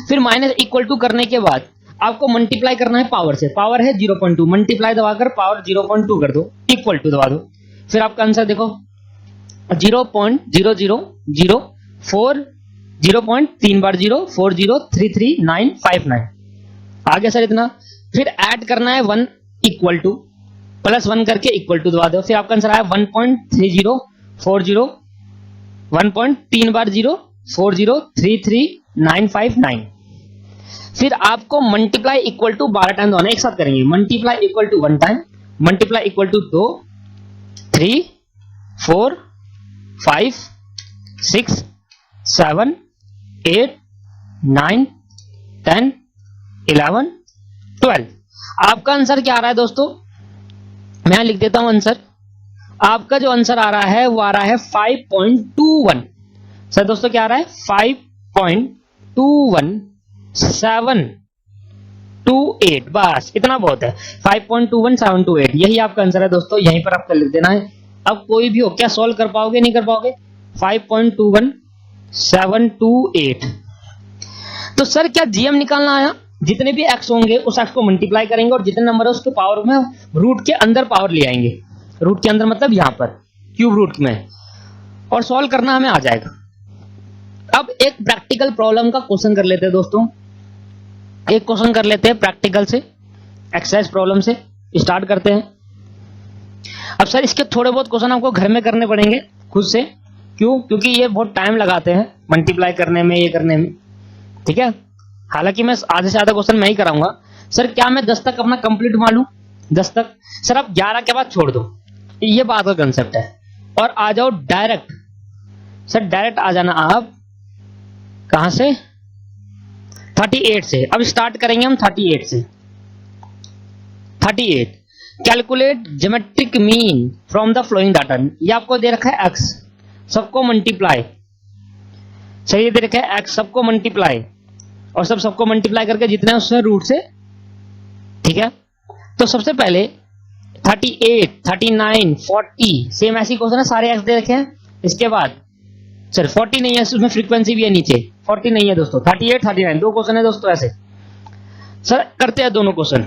फिर माइनस इक्वल टू करने के बाद आपको मल्टीप्लाई करना है पावर से, पावर है 0.2, मल्टीप्लाई दबाकर पावर 0.2 कर दो, इक्वल टू दबा दो। फिर आपका आंसर देखो 0.00040 3 बार 0 4033959 आ गया सर इतना। फिर ऐड करना है 1 इक्वल टू, +1 करके इक्वल टू दबा दो। फिर आपका आंसर आया 1.3040 1.3 बार 0 4033959। फिर आपको मल्टीप्लाई इक्वल टू 12 टाइम दोनों एक साथ करेंगे, multiply equal to 1 time, multiply equal to 2 3 4 5 6 7 8 9 10 11 12। आपका आंसर क्या आ रहा है दोस्तों, मैं लिख देता हूं आंसर। आपका जो आंसर आ रहा है वो आ रहा है 5.21। सर दोस्तों क्या आ रहा है 5.21728, बस इतना बहुत है, 5.21728 यही आपका आंसर है दोस्तों, यहीं पर आपको लिख देना है। अब कोई भी हो, क्या सॉल्व कर पाओगे नहीं कर पाओगे, 5.21728। तो सर क्या जीएम निकालना आया, जितने भी एक्स होंगे उस एक्स को मल्टीप्लाई करेंगे और जितने नंबर है उसके पावर में रूट के अंदर पावर ले आएंगे। रूट के अंदर मतलब यहां पर क्यूब रूट में, और सॉल्व करना हमें आ जाएगा। अब एक प्रैक्टिकल प्रॉब्लम का क्वेश्चन कर लेते हैं दोस्तों, एक क्वेश्चन कर लेते हैं प्रैक्टिकल से, एक्सरसाइज प्रॉब्लम से स्टार्ट करते हैं। अब सर इसके थोड़े बहुत क्वेश्चन आपको घर में करने पड़ेंगे खुद से, क्यों? क्योंकि ये बहुत टाइम लगाते हैं मल्टीप्लाई करने में, ये करने में, ठीक है। हालांकि मैं आधे से ज्यादा क्वेश्चन मैं ही कराऊंगा। सर क्या मैं 10 तक अपना कंप्लीट मान लूं? 10 तक? सर आप 11 के बाद छोड़ दो, ये बात का कंसेप्ट है, और आ जाओ डायरेक्ट। सर डायरेक्ट आ जाना आप कहां से? 38 से। अब स्टार्ट करेंगे हम 38 से। 38 calculate geometric mean from the flowing data. ये आपको दे रखा है x, सबको मल्टीप्लाई, सही दे रखा है x, सबको मल्टीप्लाई, और सबको मल्टीप्लाई करके जितने उससे रूट से, ठीक है। तो सबसे पहले 38, 39, 40 सेम ऐसी क्वेश्चन है, सारे x दे रखे हैं। इसके बाद सर 40 नहीं है, उसमें फ्रीक्वेंसी भी है नीचे, 40 नहीं है दोस्तों, 38, 39 दो क्वेश्चन है दोस्तों ऐसे। सर करते हैं दोनों क्वेश्चन,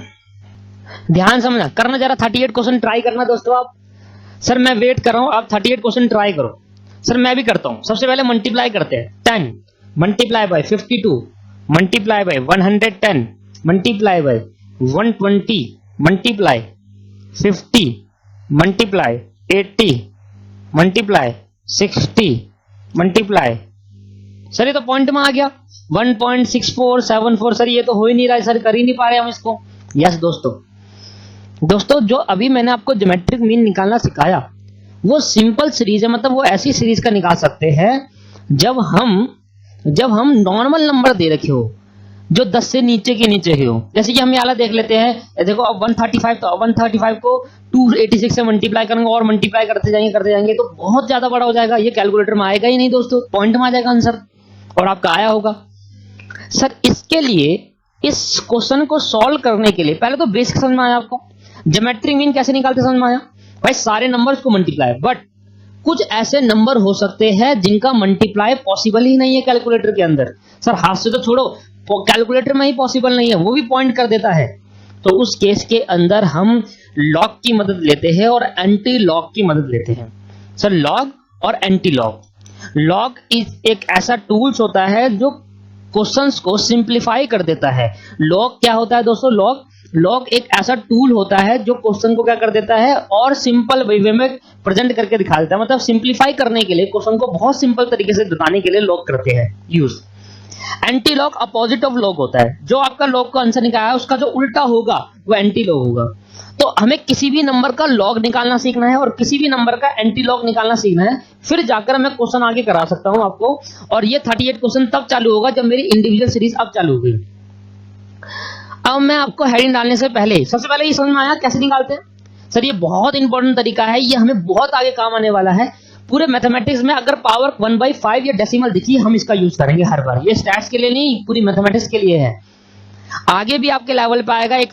ध्यान समझना, करना जरा 38 क्वेश्चन ट्राई करना दोस्तों आप। सर मैं वेट कर रहा हूं, आप 38 क्वेश्चन ट्राई करो। सर मैं भी करता हूं। सबसे पहले मल्टीप्लाई करते हैं, 10 multiply by 52 multiply by 110 multiply by 120 multiply 50 multiply 80 multiply 60 multiply, sir ये तो पॉइंट में आ गया 1.6474। सर ये तो हो ही नहीं रहा है, सर कर ही नहीं पा रहे हम इसको। यस दोस्तों जो अभी मैंने आपको ज्योमेट्रिक मीन निकालना सिखाया वो सिंपल सीरीज है, मतलब वो ऐसी सीरीज का निकाल सकते हैं जब हम नॉर्मल नंबर दे रखे हो जो 10 से नीचे के नीचे ही हो। जैसे कि हम ये वाला देख लेते हैं, देखो अब 135, तो 135 को 286 से मल्टीप्लाई करेंगे और मल्टीप्लाई करते जाएंगे तो बहुत ज्यादा बड़ा हो जाएगा, ये कैलकुलेटर में आएगा ही नहीं दोस्तों, पॉइंट में आ जाएगा आंसर, और आपका आया होगा। सर इसके लिए, इस क्वेश्चन को सॉल्व करने के लिए पहले तो बेसिक समझ में आया आपको, ज्योमेट्रिक मीन कैसे निकालते समझ में आया भाई, सारे नंबर्स को मल्टीप्लाई, बट कुछ ऐसे नंबर हो सकते हैं जिनका मल्टीप्लाई पॉसिबल ही नहीं है कैलकुलेटर के अंदर। सर हाथ से तो छोड़ो, कैलकुलेटर में ही पॉसिबल नहीं है, वो भी पॉइंट कर देता है, तो उस केस के अंदर हम लॉग की मदद लेते हैं और एंटी लॉग की मदद लेते हैं। सर लॉग और एंटी लॉग, लॉग एक ऐसा टूल्स होता है जो क्वेश्चंस को सिंप्लीफाई कर देता है। लॉग क्या होता है दोस्तों? लॉग एक ऐसा टूल होता है जो क्वेश्चन को क्या कर देता है और सिंपल वे में प्रेजेंट करके दिखा देता है, मतलब सिंप्लीफाई करने के लिए, क्वेश्चन को बहुत सिंपल तरीके से बताने के लिए लॉग करते हैं use. Anti log opposite of log होता है, जो आपका लॉग का आंसर निकाला है उसका जो उल्टा होगा वो एंटी लॉग होगा। तो हमें किसी भी नंबर का लॉग निकालना सीखना है और किसी भी नंबर का एंटी लॉग निकालना सीखना है, फिर जाकर मैं क्वेश्चन आगे करा सकता हूं आपको। और ये 38 क्वेश्चन तब चालू होगा जब मेरी इंडिविजुअल सीरीज अब चालू होगी। अब मैं आपको हेडिंग डालने से पहले सबसे पहले ये समझ में आया कैसे निकालते हैं? सर ये बहुत इंपॉर्टेंट तरीका है, ये हमें बहुत आगे काम आने वाला है पूरे मैथमेटिक्स में। अगर पावर 1/5 या डेसिमल दिखी हम इसका यूज करेंगे हर बार, ये स्टैट्स के लिए नहीं, पूरी मैथमेटिक्स के लिए है। आगे भी आपके लेवल पे आएगा एक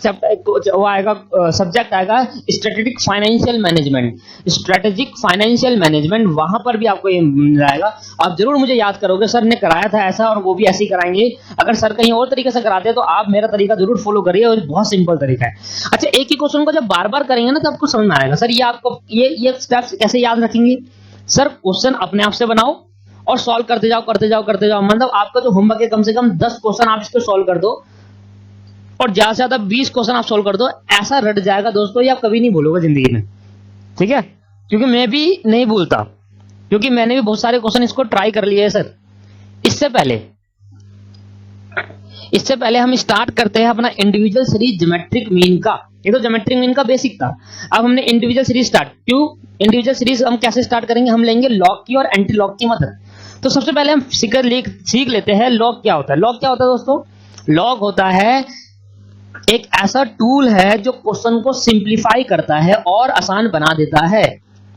वो आएगा, सब्जेक्ट आएगा strategic financial management, strategic financial management, वहां पर भी आपको ये मिल जाएगा। आप जरूर मुझे याद करोगे, सर ने कराया था ऐसा और वो भी ऐसे ही कराएंगे। अगर सर कहीं और तरीके से कराते हैं तो आप मेरा तरीका जरूर फॉलो करिए, और बहुत सिंपल तरीका है। अच्छा, एक ही क्वेश्चन को जब बार बार करेंगे ना तो आपको समझ में आएगा। सर ये आपको ये स्टेप्स कैसे याद रखेंगे? सर क्वेश्चन अपने आप से बनाओ और सॉल्व करते जाओ। मतलब आपका जो होमवर्क है कम से कम 10 क्वेश्चन आप इसको सॉल्व कर दो और ज्यादा से ज्यादा 20 क्वेश्चन आप सॉल्व कर दो, ऐसा रट जाएगा दोस्तों, ये आप कभी नहीं भूलोगे जिंदगी में, ठीक है? क्योंकि मैं भी नहीं भूलता, क्योंकि मैंने भी बहुत सारे क्वेश्चन इसको ट्राई कर लिए है सर। इससे पहले हम स्टार्ट करते हैं अपना इंडिविजुअल सीरीज ज्योमेट्रिक मीन का। ये तो ज्योमेट्रिक मीन का बेसिक था, अब हमने इंडिविजुअल सीरीज स्टार्ट। क्यों इंडिविजुअल सीरीज हम कैसे स्टार्ट करेंगे? हम लेंगे लॉग की और एंटी लॉग की मदद। तो सबसे पहले हम सीख लेते हैं लॉग क्या होता है। लॉग क्या होता है दोस्तों? लॉग होता है एक ऐसा टूल है जो क्वेश्चन को सिंप्लीफाई करता है और आसान बना देता है।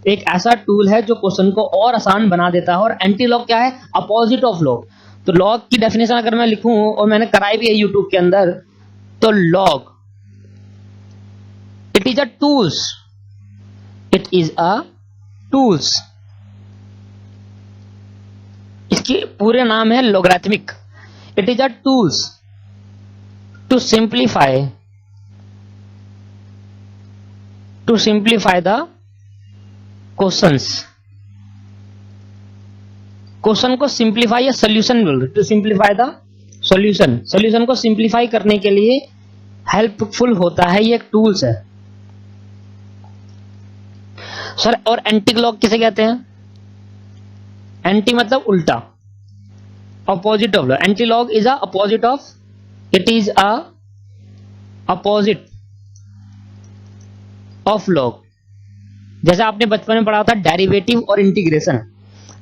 एक ऐसा टूल है जो क्वेश्चन को और आसान बना देता है। और एंटी लॉग क्या है? Opposite of log. तो लॉग की डेफिनेशन अगर मैं लिखूं, और मैंने कराई भी है यूट्यूब के अंदर, तो log it is a tools, it is a tools, इसकी पूरे नाम है logarithmic. It is a tools to simplify the questions, question को सिंप्लीफाई या सोल्यूशन बोल रहे, टू सिंप्लीफाई द सॉल्यूशन को सिंप्लीफाई करने के लिए हेल्पफुल होता है, ये एक टूल्स है सर। और एंटी लॉग किसे कहते हैं? एंटी मतलब उल्टा, opposite of log. Anti log is a opposite of, it is a opposite of log. जैसे आपने बचपन में पढ़ा था डेरिवेटिव और इंटीग्रेशन,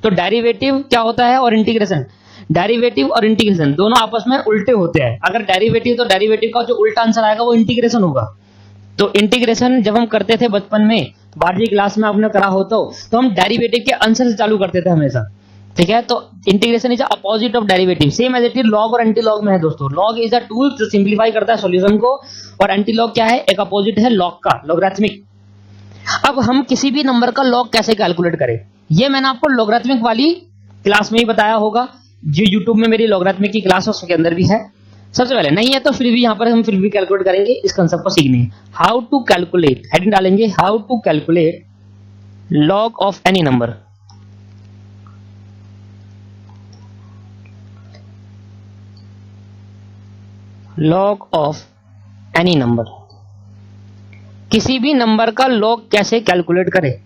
तो डेरिवेटिव क्या होता है और इंटीग्रेशन, डेरिवेटिव और इंटीग्रेशन दोनों आपस में उल्टे होते हैं। अगर डेरिवेटिव, तो डेरिवेटिव का जो उल्टा आंसर आएगा वो इंटीग्रेशन होगा। तो इंटीग्रेशन जब हम करते थे बचपन में, 12वीं क्लास में आपने करा हो तो हम डेरिवेटिव के आंसर से चालू करते थे हमेशा, ठीक है। तो integration is opposite of derivative, same as it is log और एंटी लॉग में है दोस्तों। लॉग इज अ टूल जो सिंप्लीफाई करता है सॉल्यूशन को, और एंटी लॉग क्या है? एक अपोजिट है लॉग का, लॉगरिथमिक। अब हम किसी भी नंबर का लॉग कैसे कैलकुलेट करें, ये मैंने आपको लॉगरिथमिक वाली क्लास में ही बताया होगा, जो यूट्यूब में मेरी लॉगरिथमिक की क्लास है उसके अंदर भी है। सबसे पहले नहीं है तो फिर भी यहाँ पर हम फिर भी कैलकुलेट करेंगे, इस कंसेप्ट को सीखने। हाउ टू कैलकुलेट, हेडिंग डालेंगे how to calculate log of any number. Log of any number, किसी भी नंबर का लॉग कैसे कैलकुलेट करें।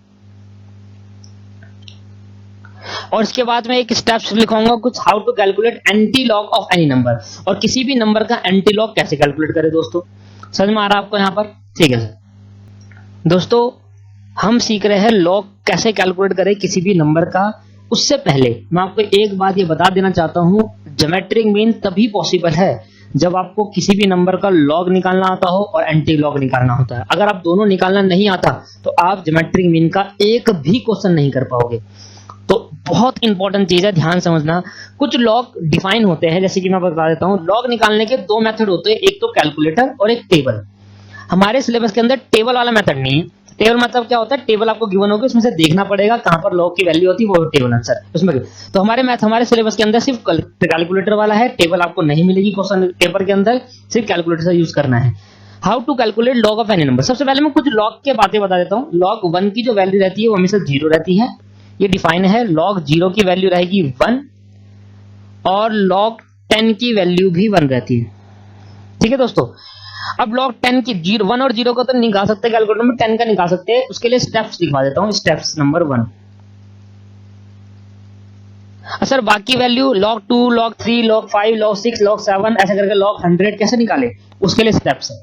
और इसके बाद में एक स्टेप्स लिखूंगा कुछ, how to calculate anti log of any number, और किसी भी नंबर का एंटी लॉग कैसे कैलकुलेट करें। दोस्तों समझ में आ रहा है आपको यहाँ पर? ठीक है सर। दोस्तों हम सीख रहे हैं लॉग कैसे कैलकुलेट करें किसी भी नंबर का। उससे पहले मैं आपको एक बात ये बता देना चाहता हूँ, ज्योमेट्रिक मीन तभी पॉसिबल है जब आपको किसी भी नंबर का लॉग निकालना आता हो और एंटी लॉग निकालना होता है। अगर आप दोनों निकालना नहीं आता तो आप ज्योमेट्रिक मीन का एक भी क्वेश्चन नहीं कर पाओगे। तो बहुत इंपॉर्टेंट चीज है, ध्यान समझना। कुछ लॉग डिफाइन होते हैं, जैसे कि मैं बता देता हूं। लॉग निकालने के दो मेथड होते हैं, एक तो कैलकुलेटर और एक टेबल। हमारे सिलेबस के अंदर टेबल वाला मेथड नहीं है। टेबल मतलब क्या होता है? टेबल आपको गिवन होगी, उसमें से देखना पड़ेगा कहां पर लॉग की वैल्यू होती है, वो टेबल आंसर उसमें। तो हमारे सिलेबस के अंदर सिर्फ कैलकुलेटर वाला है, टेबल आपको नहीं मिलेगी क्वेश्चन पेपर के अंदर, सिर्फ कैलकुलेटर से यूज करना है। How to calculate log of any number. सबसे पहले मैं कुछ लॉग के बातें बता देता हूँ। लॉग 1 की जो वैल्यू रहती है वो हमेशा 0 रहती है, ये डिफाइन है। log 0 की वैल्यू रहेगी 1 और log 10 की वैल्यू भी 1 रहती है, ठीक है दोस्तों। अब log 10 की 1 और 0 को तो निकाल सकते हैं कैलकुलेटर में, 10 का निकाल सकते हैं। उसके लिए स्टेप्स दिखा देता हूं। स्टेप्स नंबर 1, सर बाकी value log 2, log 3, log 5, log 6, log 7 ऐसे करके log 100 कैसे निकाले, उसके लिए स्टेप्स है।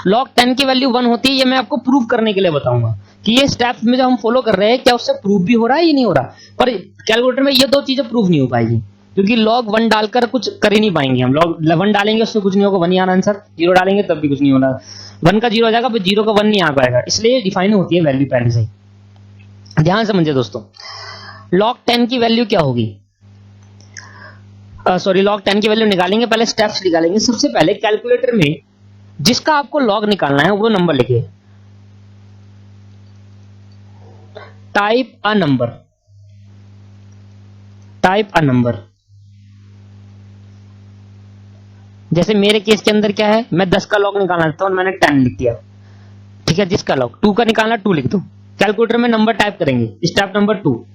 log 10 की वैल्यू 1 होती है, ये मैं आपको प्रूव करने के लिए बताऊंगा कि ये स्टेप्स में जो हम फॉलो कर रहे हैं क्या उससे प्रूव भी हो रहा है या नहीं हो रहा। पर कैलकुलेटर में ये दो चीजें प्रूव नहीं हो पाएगी, क्योंकि log 1 डालकर कुछ कर ही नहीं पाएंगे हम। log 1 डालेंगे उससे कुछ नहीं होगा, 1 ही आना आंसर। 0 डालेंगे तब भी कुछ नहीं होगा, 1 का 0 आ जाएगा, फिर 0 का 1 नहीं आ पाएगा। इसलिए डिफाइन होती है वैल्यू पहले से ही। ध्यान समझिए दोस्तों, log 10 की वैल्यू क्या होगी, log 10 की वैल्यू निकालेंगे, पहले स्टेप्स निकालेंगे। सबसे पहले कैलकुलेटर में जिसका आपको लॉग निकालना है वो नंबर लिखिए। Type a number, type a number. जैसे मेरे केस के अंदर क्या है, मैं 10 का लॉग निकालना चाहता हूं, मैंने 10 लिख दिया, ठीक है। जिसका लॉग 2 का निकालना 2 लिख दो। कैलकुलेटर में नंबर टाइप करेंगे। स्टेप नंबर 2,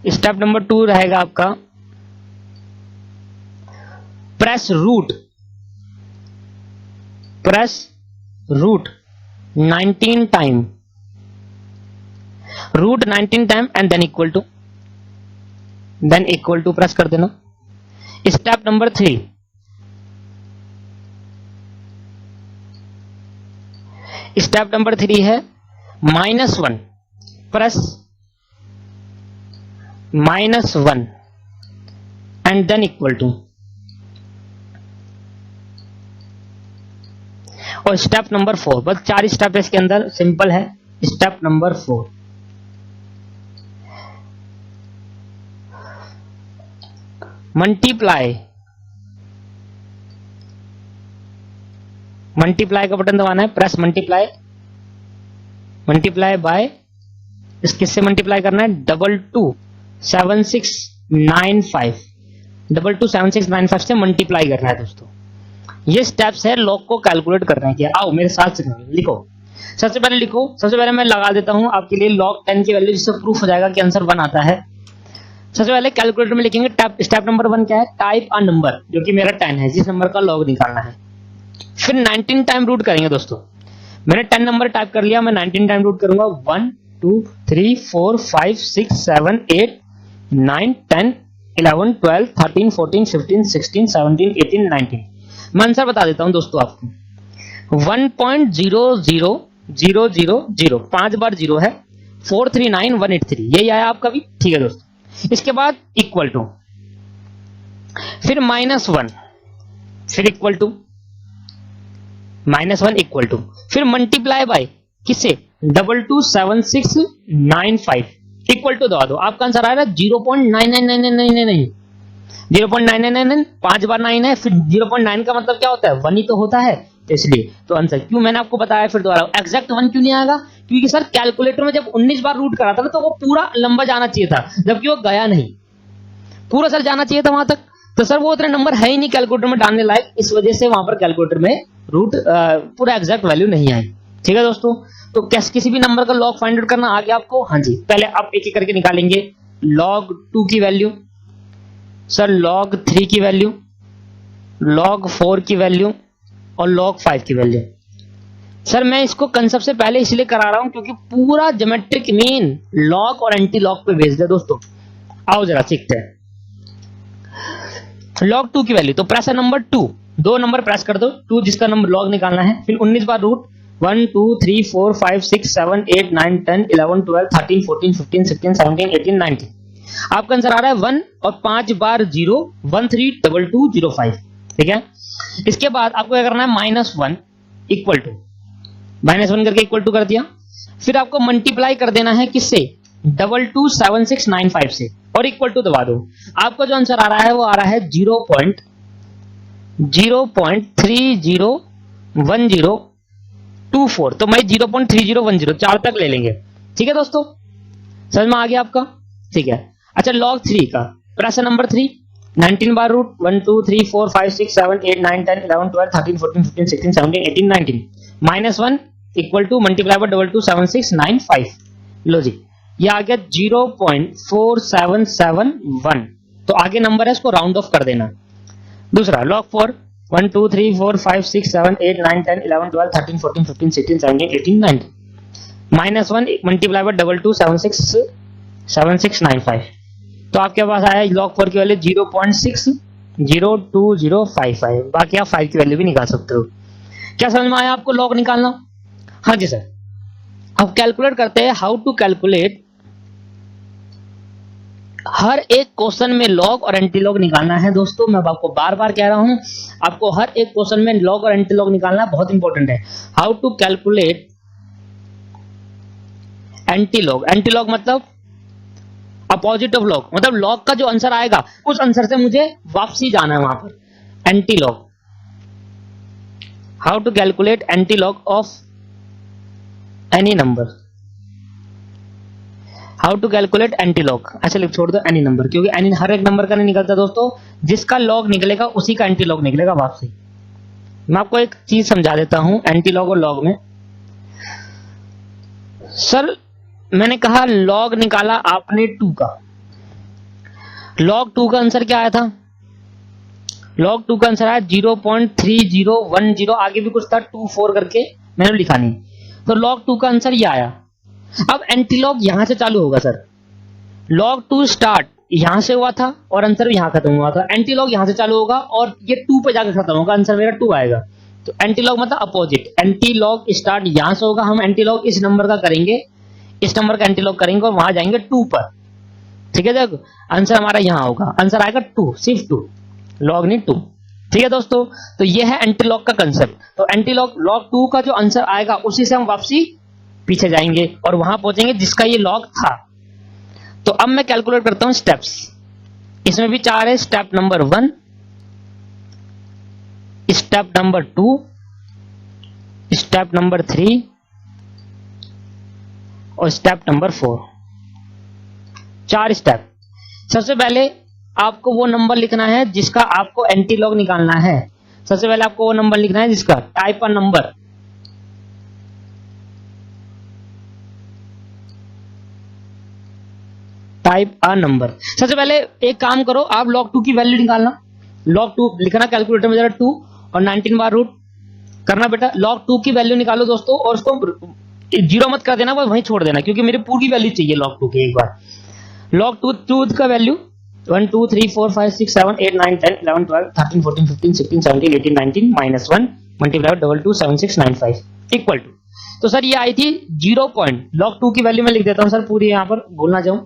स्टेप नंबर 2 रहेगा आपका press root, press root 19 time, root 19 time and then equal to press कर देना। स्टेप नंबर 3, स्टेप नंबर 3 है -1, press -1 and then equal to. और स्टेप नंबर 4, बस 4 स्टेप इसके अंदर, सिंपल है। स्टेप नंबर 4, मल्टीप्लाई, मल्टीप्लाई का बटन दबाना है, प्रेस मल्टीप्लाई, मल्टीप्लाई बाय, किससे मल्टीप्लाई करना है, 227695, 227695 से मल्टीप्लाई करना है दोस्तों। ये स्टेप्स है लॉग को कैलकुलेट करने के। आओ मेरे साथ लिखो। सबसे पहले लिखो, सबसे पहले मैं लगा देता हूं आपके लिए log 10 की वैल्यू, जिससे प्रूफ हो जाएगा कि आंसर 1 आता है। सबसे पहले कैलकुलेटर में लिखेंगे स्टेप नंबर 1 क्या है, टाइप अ नंबर, जो कि मेरा 10 है, जिस नंबर का लॉग निकालना है। फिर 19 टाइम रूट करेंगे दोस्तों। मैंने 10 नंबर टाइप कर लिया, मैं 19 टाइम रूट करूंगा। 1 2 3 4 5 6 7 8 9 10 11 12 13 14 15 16 17 18 19। मैं आंसर बता देता हूं दोस्तों आपको। 1.00000, 5 बार 0 है, 439183, यही आया आपका भी। ठीक है दोस्तों, इसके बाद इक्वल टू, फिर -1, फिर इक्वल टू, -1 इक्वल टू, फिर मल्टीप्लाई बाय किससे, 227695 इक्वल टू दबा दो। आपका आंसर आ रहा है 0.999999, 0.9999, 5 बार 9 है, फिर 0.9 का मतलब क्या होता है, 1 ही तो होता है, तो इसलिए तो आंसर क्यों मैंने आपको बताया। फिर दोबारा एग्जैक्ट 1 क्यों नहीं आएगा, क्योंकि सर कैलकुलेटर में जब 19 बार रूट करा था ना, तो वो पूरा लंबा जाना चाहिए था, जबकि वो गया नहीं, पूरा सर जाना चाहिए था वहां तक। तो सर वो उतने नंबर है ही नहीं कैलकुलेटर में डालने लायक, इस वजह से वहां पर कैलकुलेटर में रूट पूरा एग्जैक्ट वैल्यू नहीं आई। ठीक है दोस्तों, तो कैसे किसी भी नंबर का लॉग फाइंड आउट करना आ गया आपको। हाँ जी, पहले आप एक एक करके निकालेंगे। log 2 की वैल्यू, सर log 3 की वैल्यू, log 4 की वैल्यू और log 5 की वैल्यू। सर मैं इसको कंसेप्ट से पहले इसलिए करा रहा हूं क्योंकि पूरा ज्योमेट्रिक मीन लॉग और एंटी लॉग पे बेस्ड है दोस्तों। आओ जरा सीखते हैं। log 2 की वैल्यू, तो प्रेस नंबर 2, 2 नंबर प्रेस कर दो, 2 जिसका नंबर लॉग निकालना है। फिर 19 बार रूट, 1 2 3 4 5 6 7 8 9 10 11 12 13 14 15 16 17 18 19। आपका आंसर आ रहा है 1 और 5 बार 0, 132205। ठीक है, इसके बाद आपको क्या करना है, -1 इक्वल टू, -1 करके इक्वल टू कर दिया। फिर आपको मल्टीप्लाई कर देना है किससे, 227695 से, और इक्वल टू दबा दो। आपका जो आंसर आ रहा है वो आ रहा है 0.301024। तो मैं 0.3010 4 तक ले लेंगे। ठीक है दोस्तों, समझ में आ गया आपका। ठीक है, अच्छा log 3 का, press number 3, 19 bar root, 1 2 3 4 5 6 7 8 9 10 11 12 13 14 15 16 17 18 19, -1 equal to multiply by 227695। लो जी, ये आ गया 0.4771। तो आगे नंबर है, इसको राउंड ऑफ कर देना। दूसरा log 4, 1 2 3 4 5 6 7 8 9 10 11 12 13 14 15 16 17 18 19, -1 मल्टीप्लाई बाय 227695। तो आपके पास आया log 4 की वैल्यू 0.602055। बाकी आप 5 की वैल्यू भी निकाल सकते हो। क्या समझ में आया आपको लॉग निकालना। हाँ जी सर, अब कैलकुलेट करते हैं हाउ टू कैलकुलेट। हर एक क्वेश्चन में लॉग और एंटी लॉग निकालना है दोस्तों। मैं आपको बार बार कह रहा हूं, आपको हर एक क्वेश्चन में लॉग और एंटी लॉग निकालना बहुत इंपॉर्टेंट है। How to calculate anti log. Anti log मतलब अपोजिट ऑफ लॉग, मतलब लॉग का जो आंसर आएगा उस आंसर से मुझे वापसी जाना है वहां पर। Anti log, how to calculate anti log of any number. How to calculate anti log, ऐसे लिख छोड़ दो एनी नंबर, क्योंकि एनी हर एक नंबर का नहीं निकलता दोस्तों, जिसका लॉग निकलेगा उसी का एंटी लॉग निकलेगा वापसी। मैं आपको एक चीज समझा देता हूं एंटी लॉग और लॉग में। सर मैंने कहा लॉग निकाला आपने 2 का, लॉग 2 का आंसर क्या आया था, लॉग 2 का आंसर आया 0.3010, आगे भी कुछ था 24 करके मैंने लिखा नहीं, तो लॉग 2 का आंसर ये आया। अब एंटी लॉग यहां से चालू होगा सर, log 2 स्टार्ट यहां से हुआ था और आंसर यहां खत्म हुआ था, एंटी लॉग यहां से चालू होगा और ये 2 पे जाकर खत्म होगा, आंसर मेरा 2 आएगा। तो एंटी लॉग मतलब अपोजिट, एंटी लॉग स्टार्ट यहां से होगा, हम एंटी लॉग इस नंबर का करेंगे, इस नंबर का एंटी लॉग करेंगे और वहां जाएंगे 2 पर। ठीक है, देखो आंसर हमारा यहां होगा, आंसर आएगा 2, सिर्फ 2, लॉग नहीं 2। ठीक है दोस्तों, तो ये है एंटी लॉग का कंसेप्ट। तो एंटी लॉग, log 2 का जो आंसर आएगा उसी से हम वापसी पीछे जाएंगे और वहां पहुंचेंगे जिसका ये लॉग था। तो अब मैं कैलकुलेट करता हूं स्टेप्स, इसमें भी 4 है। Step number 1, step number 2, step number 3 और स्टेप नंबर 4, 4 स्टेप। सबसे पहले आपको वो नंबर लिखना है जिसका आपको एंटी लॉग निकालना है। सबसे पहले आपको वो नंबर लिखना है जिसका type a number, type a number. सबसे पहले एक काम करो, आप log 2 की वैल्यू निकालना, log 2 लिखना कैलकुलेटर में जरा 2 और 19 बार रूट करना बेटा। log 2 की वैल्यू निकालो दोस्तों, और उसको जीरो मत कर देना, बस वहीं छोड़ देना, क्योंकि मेरी पूरी वैल्यू चाहिए log 2 की। एक बार log 2 का value 1 2 3 4 5 6 7 8 9 10 11 12 13 14 15 16 17 18 19 minus 1 multiply 227695 equal to, तो सर ये आई थी 0 पॉइंट। log 2 की वैल्यू मैं लिख देता हूं सर पूरी, यहां पर भूलना जाऊं।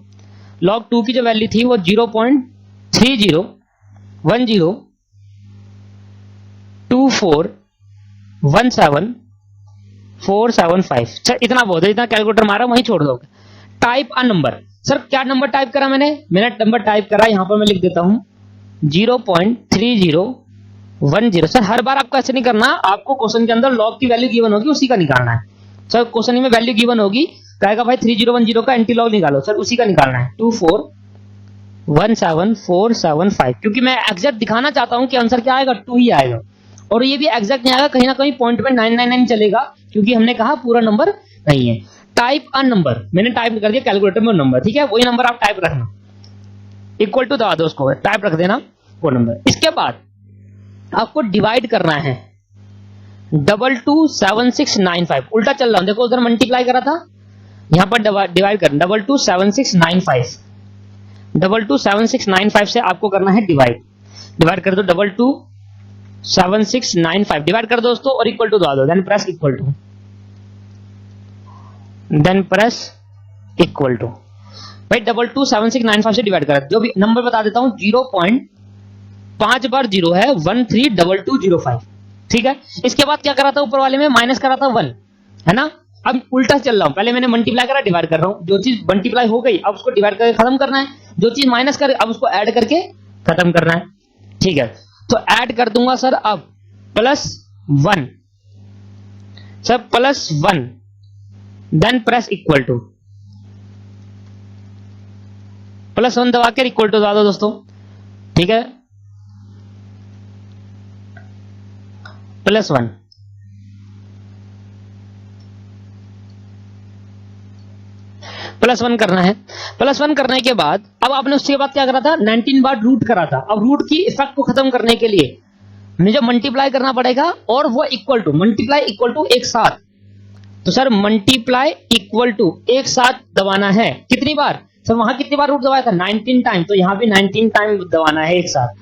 log 2 की जो वैल्यू थी वो 0.3010241747 सर इतना बहुत है, इतना कैलकुलेटर मारा वहीं छोड़ दोगे। टाइप अ नंबर, सर क्या नंबर टाइप करा मैंने नंबर टाइप करा, यहां पर मैं लिख देता हूं 0.3010। सर हर बार आपको ऐसे नहीं करना, आपको क्वेश्चन के अंदर log की वैल्यू गिवन होगी उसी का निकालना है। सर क्वेश्चन में वैल्यू गिवन होगी, कहेगा भाई 3010 का एंटी लॉग निकालो, सर उसी का निकालना है 2417475, क्योंकि मैं एग्जैक्ट दिखाना चाहता हूं कि आंसर क्या आएगा, 2 ही आएगा। और ये भी एग्जैक्ट नहीं आएगा, कहीं ना कहीं पॉइंट में 999 चलेगा, क्योंकि हमने कहा पूरा नंबर नहीं है। टाइप अ नंबर, मैंने टाइप कर दिया कैलकुलेटर में नंबर, ठीक है, वही नंबर आप टाइप रखना, इक्वल टू दबा दो उसको, टाइप रख देना वो नंबर। इसके बाद आपको डिवाइड करना है 227695, उल्टा चल रहा हूं, देखो उधर मल्टीप्लाई करा था, यहां पर डिवाइड करना 227695, 227695 से आपको करना है डिवाइड कर दो 227695 डिवाइड कर दो दोस्तों, और इक्वल टू दबा दो, देन प्रेस इक्वल टू भाई 227695 से डिवाइड करा, जो भी नंबर बता देता हूं 0.5 बार 0 है 132205, ठीक है। इसके बाद क्या करा था, ऊपर वाले में माइनस करा था 1, है ना। अब उल्टा चल रहा हूं, पहले मैंने मल्टीप्लाई करा, डिवाइड कर रहा हूं, जो चीज मल्टीप्लाई हो गई अब उसको डिवाइड करके खत्म करना है, जो चीज माइनस कर अब उसको ऐड करके खत्म करना है, ठीक है। तो ऐड कर दूंगा सर अब +1, sir +1, then press equal to, +1 दबा कर इक्वल टू दबा दो दोस्तों, ठीक है, +1 +1 करना है। +1 करने के बाद अब आपने उसके बाद क्या करा था, 19 बार रूट करा था। अब रूट की इफेक्ट को खत्म करने के लिए मुझे मल्टीप्लाई करना पड़ेगा, और वो equal to, multiply equal to एक साथ, तो सर मल्टीप्लाई इक्वल टू एक साथ दबाना है। कितनी बार सर, वहां कितनी बार रूट दबाया था 19 टाइम, तो यहां भी 19 टाइम दबाना है एक साथ,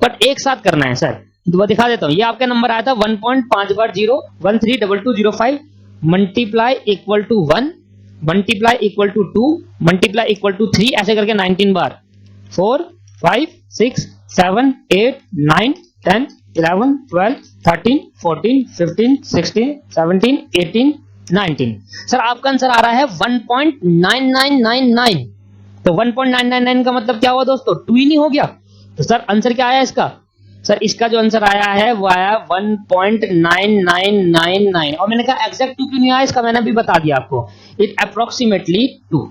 बट एक साथ करना है सर। तो दिखा देता हूं, ये आपका नंबर आया था 1.5 बार 0 132205 multiply equal to 1 multiply equal to 2 multiply equal to 3, ऐसे करके 19 बार 4 5 6 7 8 9 10 11 12 13 14 15 16 17 18 19। सर आपका आंसर आ रहा है 1.9999, तो 1.999 का मतलब क्या हुआ दोस्तों, 2 ही नहीं हो गया। तो सर आंसर क्या आया इसका, सर इसका जो आंसर आया है वो आया 1.9999, और मैंने कहा एग्जैक्ट 2 क्यों नहीं आया, इसका मैंने अभी बता दिया आपको, इट अप्रोक्सीमेटली 2।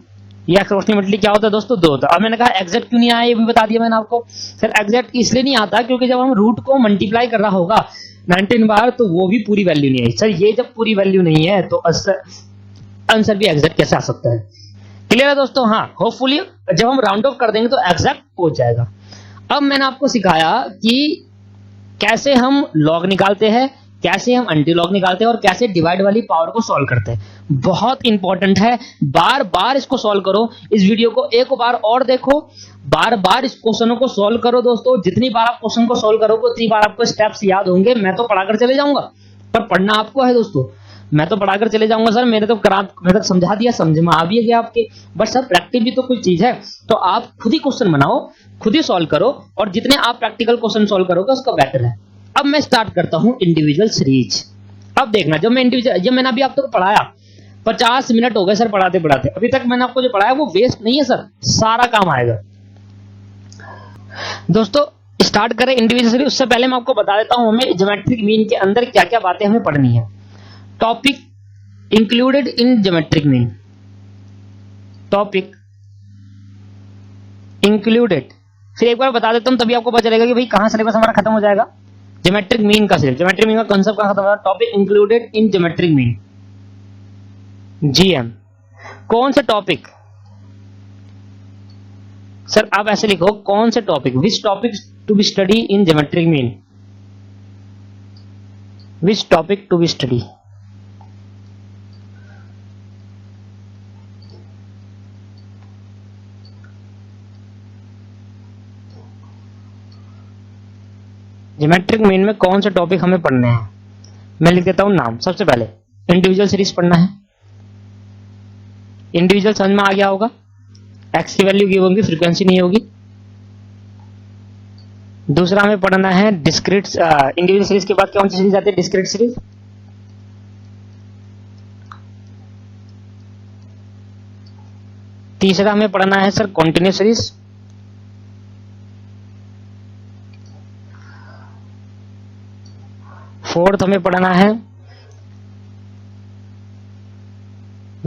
ये अप्रोक्सीमेटली क्या होता है दोस्तों, 2 होता है। और मैंने कहा एग्जैक्ट क्यों नहीं आया, ये भी बता दिया मैंने आपको। सर एग्जैक्ट इसलिए नहीं आता क्योंकि जब हम रूट को मल्टीप्लाई कर रहा होगा 19 बार, तो वो भी पूरी वैल्यू नहीं है। सर ये जब पूरी वैल्यू नहीं है तो आंसर भी एग्जैक्ट कैसे आ सकता है। क्लियर है दोस्तों, हाँ होपफुली जब हम राउंड ऑफ कर देंगे तो एग्जैक्ट पहुंच जाएगा। अब मैंने आपको सिखाया कि कैसे हम लॉग निकालते हैं, कैसे हम एंटी लॉग निकालते हैं, और कैसे डिवाइड वाली पावर को सॉल्व करते हैं। बहुत इंपॉर्टेंट है, बार बार इसको सॉल्व करो। इस वीडियो को एक बार और देखो, बार बार इस क्वेश्चनों को सॉल्व करो दोस्तों। जितनी बार आप क्वेश्चन को सॉल्व करोगे उतनी बार आपको स्टेप्स याद होंगे। मैं तो पढ़ाकर चले जाऊंगा, पर पढ़ना आपको है दोस्तों। मैं तो पढ़ाकर चले जाऊंगा सर, मैंने तो समझा दिया, समझ में आ भी गया आपके, बट सर प्रैक्टिस भी तो कोई चीज है। तो आप खुद ही क्वेश्चन बनाओ, खुद ही सॉल्व करो, और जितने आप प्रैक्टिकल क्वेश्चन सॉल्व करोगे उसका बेटर है। अब मैं स्टार्ट करता हूं इंडिविजुअल सीरीज। अब देखना, जब मैंने अभी आपको पढ़ाया 50 मिनट हो गए सर पढ़ाते पढ़ाते, अभी तक मैंने आपको जो पढ़ाया वो वेस्ट नहीं है सर, सारा काम आएगा दोस्तों। स्टार्ट करें इंडिविजुअल सीरीज। उससे पहले मैं आपको बता देता हूं हमें ज्योमेट्रिक मीन के अंदर क्या क्या बातें हमें पढ़नी है। Topic included in geometric mean, topic included, फिर एक बार बता देता हूं तभी आपको पता चलेगा कि भाई कहां सिलेबस हमारा खत्म हो जाएगा। ज्योमेट्रिक मीन का सिर्फ, ज्योमेट्रिक मीन का कॉन्सेप्ट कहां खत्म हुआ? Topic included in geometric mean, GM. कौन सा टॉपिक? सर आप ऐसे लिखो, कौन से topic, which topic to be study in geometric mean, which topic to be study. Geometric mean में कौन से टॉपिक हमें पढ़ने हैं? मैं लिख देता हूं नाम। सबसे पहले इंडिविजुअल सीरीज पढ़ना है, इंडिविजुअल समझ में आ गया होगा, एक्स की वैल्यू की होगी, फ्रीक्वेंसी नहीं होगी। दूसरा हमें पढ़ना है डिस्क्रीट, इंडिविजुअल सीरीज के बाद कौन सी सीरीज आती है? Discrete series. तीसरा हमें पढ़ना है सर कॉन्टिन्यूस सीरीज। फोर्थ हमें पढ़ना है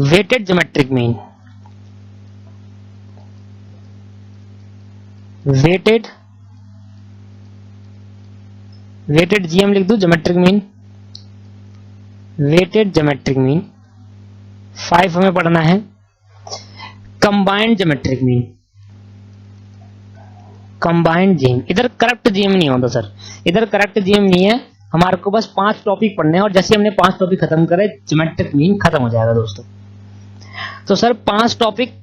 weighted geometric mean, weighted GM लिख दू, geometric mean, weighted geometric mean. 5 हमें पढ़ना है combined geometric mean, combined GM. इधर करेक्ट जीएम नहीं होता सर, इधर करेक्ट जीएम नहीं है, हमारे को बस 5 टॉपिक पढ़ने हैं और जैसे हमने 5 टॉपिक खत्म करे ज्योमेट्रिक मीन खत्म हो जाएगा दोस्तों। तो सर 5 टॉपिक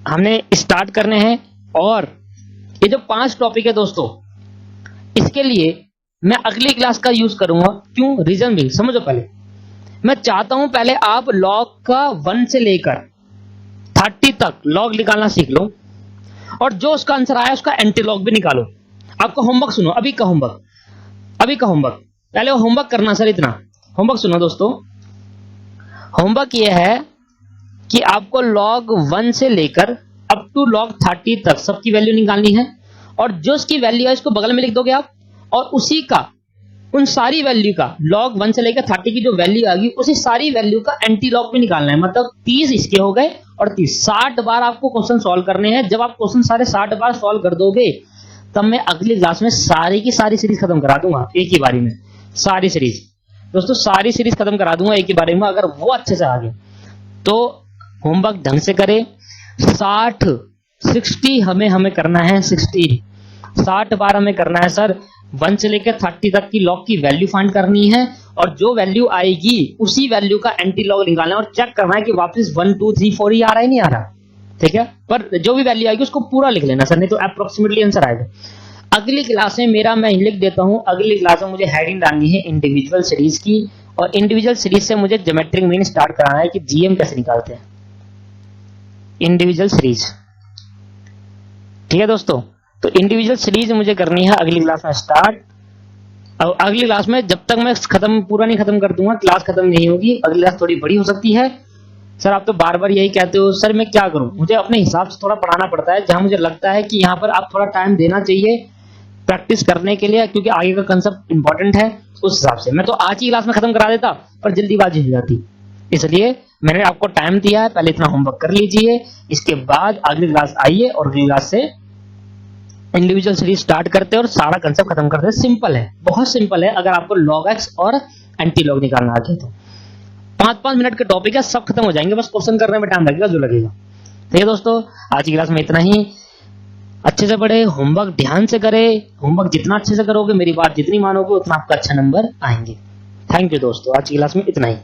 हमने स्टार्ट करने हैं और ये जो 5 टॉपिक है दोस्तों, इसके लिए मैं अगली क्लास का यूज करूंगा। क्यों? रीजन भी समझो। पहले मैं चाहता हूं पहले आप लॉग का 1 से लेकर 30 तक लॉग निकालना सीख लो और जो उसका आंसर आया उसका एंटी लॉग भी निकालो। आपको होमवर्क सुनो, अभी का होमवर्क, पहले होमवर्क करना सर। इतना होमवर्क सुनो दोस्तों, होमवर्क ये है कि आपको log 1 से लेकर अप टू log 30 तक सबकी वैल्यू निकालनी है और जो उसकी वैल्यू है इसको बगल में लिख दोगे आप और उसी का, उन सारी वैल्यू का log 1 से लेकर 30 की जो वैल्यू आ गई उसी सारी वैल्यू का एंटी लॉग भी निकालना है। मतलब 30 इसके हो गए और 30 60 बार आपको क्वेश्चन सॉल्व करने हैं। जब आप क्वेश्चन सारे 60 बार सॉल्व कर दोगे तब मैं अगली क्लास में सारी की सारी सीरीज खत्म करा दूंगा एक ही बारी में। सारी सीरीज दोस्तों, सारी सीरीज खत्म करा दूंगा एक ही बारी में, अगर वो अच्छे से आ गए तो। होमवर्क ढंग से करें। 60 हमें करना है, 60 बार हमें करना है सर। 1 से लेकर 30 तक की लॉग की वैल्यू फाइंड करनी है और जो वैल्यू आएगी उसी वैल्यू का एंटी लॉग निकालना है और चेक करना है कि वापस 1 2 3 4 ही आ रहा है, नहीं आ रहा, ठीक है। पर जो भी वैल्यू आएगी उसको पूरा लिख लेना सर, नहीं तो अप्रोक्सीमेटली आंसर आएगा। अगली क्लास में मेरा, मैं लिख देता हूं, अगली क्लास में मुझे हेडिंग डालनी है इंडिविजुअल सीरीज की और इंडिविजुअल सीरीज से मुझे ज्योमेट्रिक मीन स्टार्ट कराना है कि जीएम कैसे निकालते हैं इंडिविजुअल सीरीज, ठीक है दोस्तों। तो इंडिविजुअल सीरीज मुझे करनी है अगली क्लास में स्टार्ट। और अगली क्लास में जब तक मैं पूरा नहीं खत्म कर दूंगा क्लास खत्म नहीं होगी। अगली क्लास थोड़ी बड़ी हो सकती है सर। आप तो बार बार यही कहते हो सर, मैं क्या करूं, मुझे अपने हिसाब से थोड़ा पढ़ाना पड़ता है। जहां मुझे लगता है कि यहाँ पर आप थोड़ा टाइम देना चाहिए प्रैक्टिस करने के लिए, क्योंकि आगे का कंसेप्ट इंपॉर्टेंट है, उस हिसाब से। मैं तो आज ही क्लास में खत्म करा देता पर जल्दीबाजी हो जाती, इसलिए मैंने आपको टाइम दिया है। पहले इतना होमवर्क कर लीजिए, इसके बाद अगली क्लास आइए और अगली क्लास से इंडिविजुअल सीरीज स्टार्ट करते हैं और सारा कंसेप्ट खत्म करते हैं। सिंपल है, बहुत सिंपल है। अगर आपको log x और एंटी लॉग निकालना आ गया तो 5-5 मिनट के टॉपिक है, सब खत्म हो जाएंगे, बस क्वेश्चन करने में टाइम लगेगा जो लगेगा। ठीक है दोस्तों, आज की क्लास में इतना ही। अच्छे से पढ़े, होमवर्क ध्यान से करें। होमवर्क जितना अच्छे से करोगे, मेरी बात जितनी मानोगे, उतना आपका अच्छा नंबर आएंगे। थैंक यू दोस्तों, आज की क्लास में इतना ही।